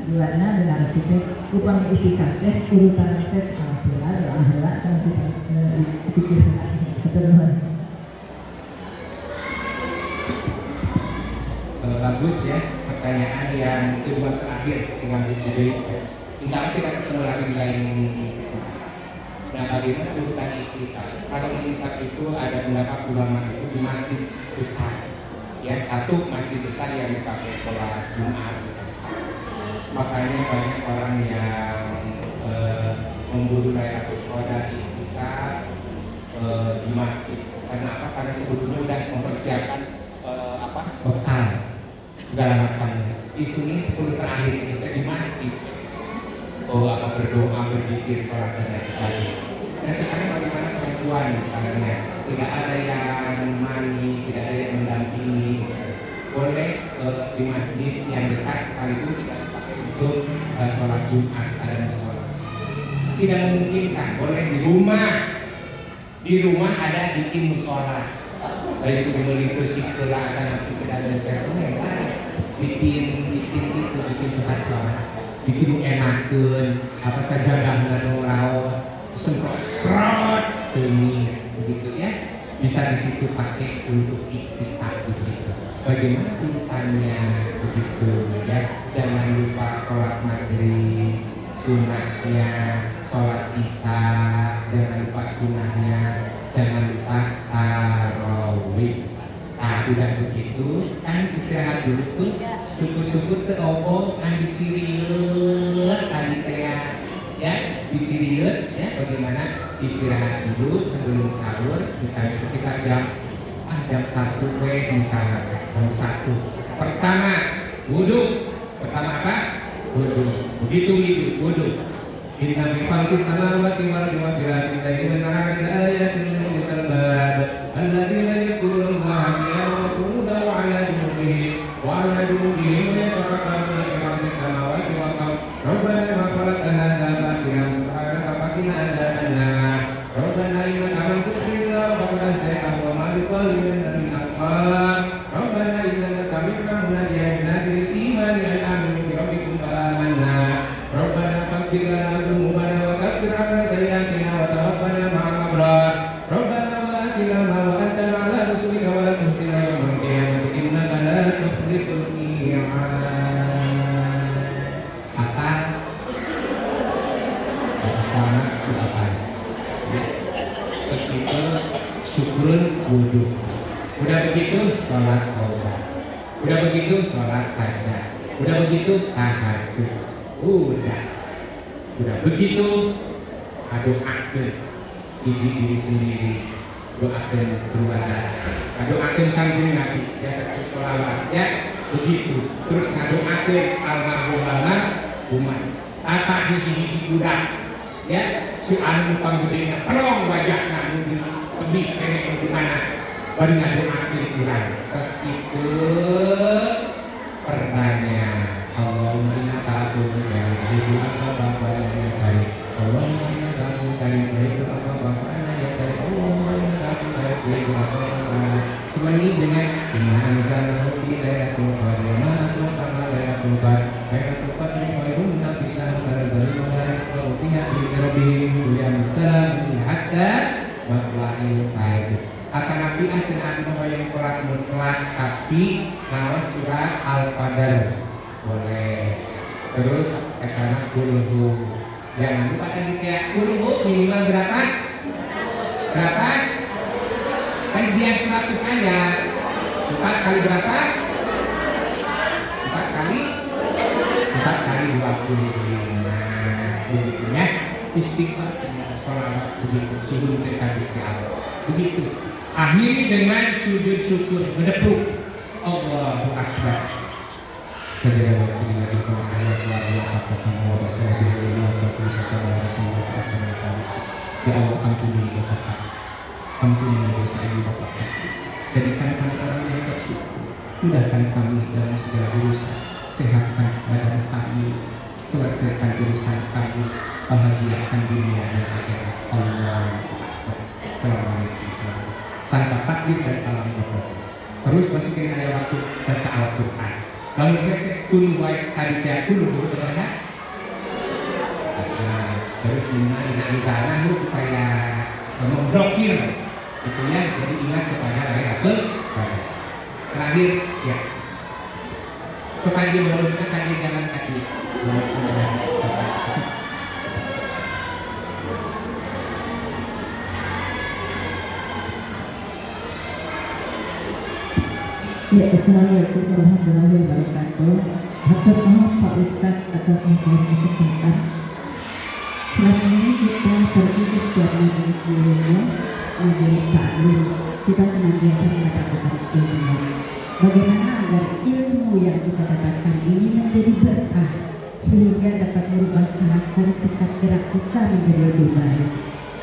Keduanya benar sih upami itikaf teh urutan teh salah doa dan kita pikir betul. Bagus ya, pertanyaan yang kedua terakhir tinggal dijadi. Insya Allah kita ketemu lagi di lain kesempatan. Nah, bagaimana urutan itikaf? Kalau itikaf itu ada beberapa ulama itu di masjid besar. Ya, satu masjid besar yang dipakai sholat Jumat besar-besar. Makanya banyak orang yang memburu Lailatul Qadar itikaf di masjid. Karena apa? Karena sebelumnya sudah mempersiapkan bekal segala macamnya. Isunya 10 terakhir kita di masjid. Berdoa, berzikir, sholat dan lain sebagainya. Nah sekarang bagaimana perempuan misalnya tidak ada yang mani, tidak ada yang mendampingi, boleh di masjid yang dekat sekaligus tidak dipakai untuk sholat Jumat ada sholat. Tidak memungkinkan, boleh di rumah. Di rumah ada bikin musola. Baik itu meliput sikula akan nanti kita ada sesuatu yang sana. Bikin tempat sholat. Bikin enakeun apa saja dah raos semprot seni begitu ya, bisa di situ pakai untuk iktikaf di situ. Bagaimana urutannya begitu ya? Jangan lupa sholat maghrib, sunahnya sholat isya, jangan lupa sunahnya, jangan lupa tarawih. Nah udah begitu kan istirahat dulu tuh, syukur-syukur ke opo kan disiriut tadi kayak ya disiriut ya, bagaimana istirahat dulu sebelum sahur misalnya sekitar jam 1 misalnya jam 1. Pertama wudhu, pertama apa? Wudhu. Begitu wudhu. Inna fi khalqis samawati wal ardi wa ikhtilafil laili wan nahari laayatin liulil albab alladziina yadhkurullaha qiyaman wa qu'udan wa 'alaa junubihim wa yatafakkaruna fi khalqis samawati wal ardi rabbana ma khalaqta hadza batilan subhanaka faqina adzaban nar rabbana innaka man tudkhilil faqad ahsaytahu wa ma liqawmin min ansar rabbana innana sami'na munadiyan yunadi lil imani an aminu bi rabbikum fa amanna rabbana faghfir lana dhunubana wa kaffir 'anna sayyi'atina wa tawaffana ma'al abrar rabbana wa atina ma wa'adtana 'ala rusulika wa la tukhzina yawmal qiyamati innaka la tukhliful mi'ad. Apa? Salat apa? Terus itu syukur wudhu. Udah begitu sholat taubat. Udah begitu sholat hajat. Udah begitu tahajud. Udah begitu doakeun diri sendiri, doakeun keluarga, doakeun kanjeng Nabi ya sholawat ya begitu. Terus ngadoakeun almarhum umat tata hiji budak ya si anu panggedena pelong wajahna nu lebih kene di mana bari ngadoakeun urang. Terus itu pertanyaan Allahumma inna ta'budu ya ibu apa bapaknya yang baik Allahumma inna ta'budu ya ibu apa bapaknya yang baik Allahumma inna ta'budu ya ibu apa bapaknya. Setelah ini dengan inna anzalnahu fi lailatul qadr wa ma adraka ma lailatul qadr lailatul qadr khairun min alfi syahr tanazzalu malaikatu fiha bi rabbihim kullam salam hatta matla'il fajr. Akan Nabi asin yang sholat mutlak tapi ngawas surat Al-Qadar boleh. Terus karena kulhu jangan lupa tadi kayak kulhu minimal berapa? Berapa? Kan dia 100 ayat 4 kali berapa? 4 kali 25 begitu ya. Istighfar sholat begitu sebelum kita istighfar begitu. Akhiri dengan sujud syukur menepuk Allahu Akbar. Terima kasih lagi kepada Allah SWT semua Ya Allah ampuni dosa kami, ampuni dosa ibu bapak kami, Jadikan kami orang yang bersyukur. Mudahkan kami dalam segala urusan. Sehatkan badan kami. Selesaikan urusan kami. Bahagiakan dunia dan akhirat. Allah. Assalamualaikum. Tanpa takbir dan salam berdoa. Terus masukin ada waktu baca Al-Quran. Lalu kita kun wae karya kun dulu sebenarnya. Terus dimana di sana supaya memblokir itu ya, jadi ingat kepada Lailatul Qadar. Terakhir ya, supaya dia meluruskan kaki jalan kaki. Ya, Assalamualaikum warahmatullahi wabarakatuh. Hatur nuhun Pak Ustadz atas nasihat kesempatan. Selama ini kita pergi ke setiap majelis ilmu, majelis taklim, kita senantiasa mendapatkan ilmu. Bagaimana agar ilmu yang kita dapatkan ini menjadi berkah sehingga dapat merubah karakter sikap gerak kita menjadi lebih baik.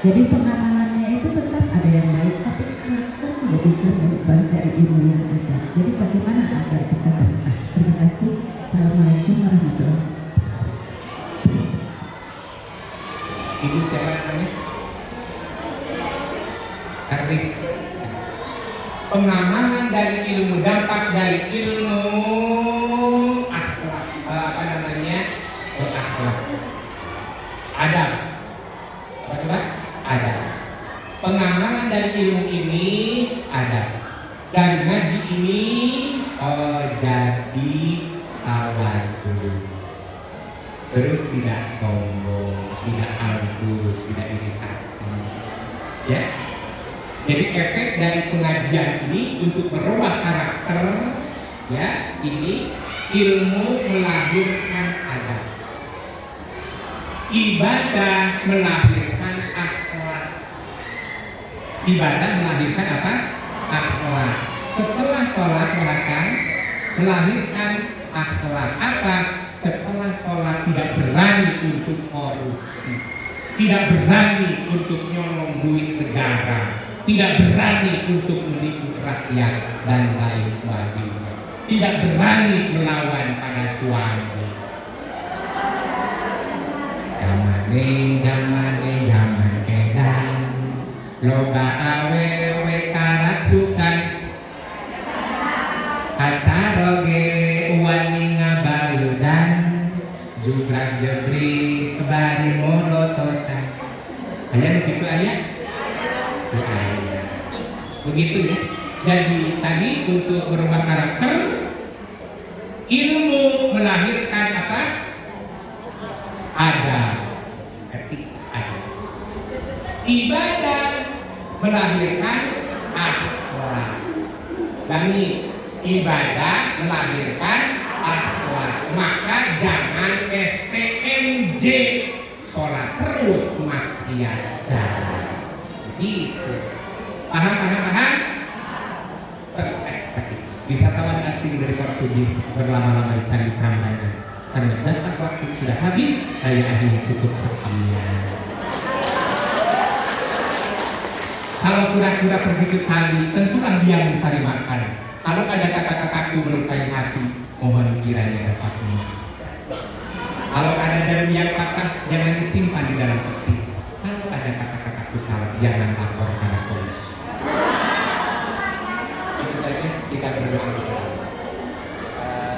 Jadi pengamalannya itu tetap ada yang baik, tapi karakter tidak bisa berubah dari ilmu yang ada. Jadi bagaimana agar bisa berkah? Terima kasih. Assalamualaikum warahmatullahi wabarakatuh. Ibu siapa namanya? Artis. Pengamalan dari ilmu, dampak dari ilmu akhlak, apa namanya? Akhlak. Adab. Apa coba? Adab. Pengamalan dari ilmu ini adab. Dan ngaji ini jadi tawadhu. Terus tidak sombong, tidak angkuh, tidak iritatif. Ya. Jadi efek dari pengajian ini untuk merubah karakter, ya, ini ilmu melahirkan adab. Ibadah melahirkan akhlak. Ibadah melahirkan apa? Akhlak. Setelah sholat melahirkan akhlak. Apa? Setelah sholat tidak berani untuk korupsi, tidak berani untuk nyolong duit negara, tidak berani untuk menipu rakyat dan lain sebagainya, tidak berani melawan pada suami. Zaman edan, loba awewe karaksukan, acaroge wani ngabaludan, jubras jebris sebari molototan. Ayah begitu ayah? Ya ayah. Begitu ya. Jadi tadi untuk berubah karakter, ilmu melahirkan apa? Adab. Adab. Ibadah melahirkan akhlak. Kami ibadah melahirkan akhlak. Maka jangan STMJ, sholat terus maksiat jangan. Begitu. Paham? Wisatawan asing dari Portugis berlama-lama di Candi Prambanan. Karena jatah waktu sudah habis, saya akhirnya cukup sekian. Kalau kura-kura pergi ke kali, tentulah dia mencari makan. Kalau ada kata-kataku melukai hati, mohon kiranya dapat mengerti. Kalau ada jarum yang patah, jangan disimpan di dalam peti. Kalau ada kata-kataku salah, jangan lapor pada polisi. Itu saja kita berdoa kita.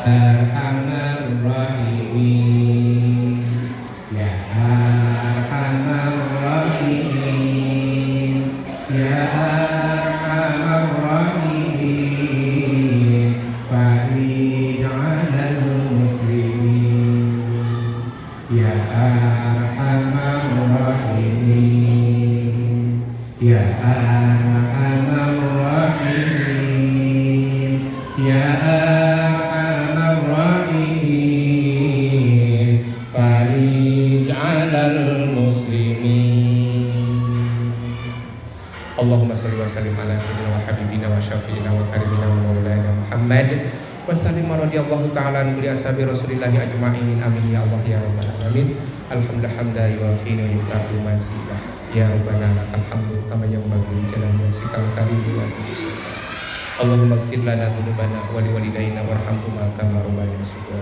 Arhamar Rahimin, ya Arhamar Rahimin, ya Arhamar Rahimin, fa'ij'alal muslimin, ya Arhamar Rahimin, ya Arhamar Rahimin, ya Arhamar Rahimin, fa'ij'alal muslimin. Allahumma salli wa sallim ala sayyidina wa habibina wa syafi'ina wa karimina wa maulana Muhammad wa sallim radhiyallahu ta'ala an kulli ashabi rasulillahi ajma'in. Amin ya Allah ya rabbal alamin. Alhamdulillah hamda yuwafi wa yukafi mazidah. Ya rabbana lakal hamdu kama yanbaghi li jalali wajhikal karim wa Allahumma ighfir lana dzunubana wa liwalidayna warhamhuma kama rabbayana shaghira.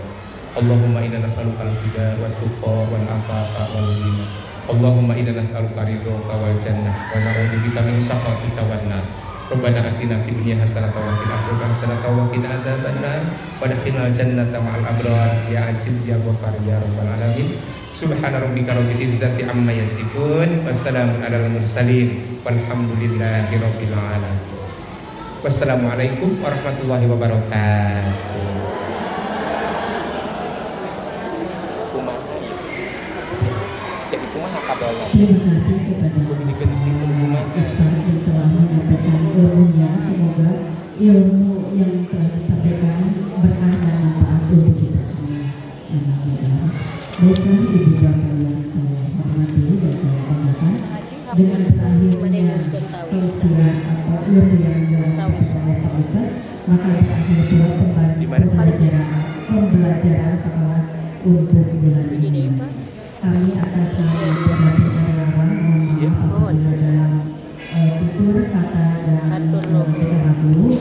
Allahumma inna nas'aluka al-huda wat tuqa wal afafa wal ghina. Allahumma inna nas'aluka ridhaka wal jannah wa na'udzubika min sakhatika wan nar. Rabbana atina fid dunya hasanatan wa fil akhirati hasanatan wa qina adzabannar wa adkhilnal jannata ma'al abrar ya aziz ya ghafar ya rabbal alamin. Subhana rabbika rabbil izzati amma yasifun wassalamun alal mursalin walhamdulillahi rabbil alamin. Wassalamualaikum warahmatullahi wabarakatuh. Jadi kumaha kabarnya? Terima kasih kepada Ustaz yang telah menyampaikan ilmunya. Semoga ilmu yang telah disampaikan berkah dan manfaat untuk kita semua. Amin. Baiklah ibu bapak yang saya hormati dan saya banggakan, dengan berakhirnya tausiah atau ilmu yang dilaksanakan oleh Pak Ustaz, maka berakhir pula pembelajaran sekolah untuk bulan ini. Kami atas nama Pribadi Relawan mohon maaf apabila dalam tutur kata dan lagu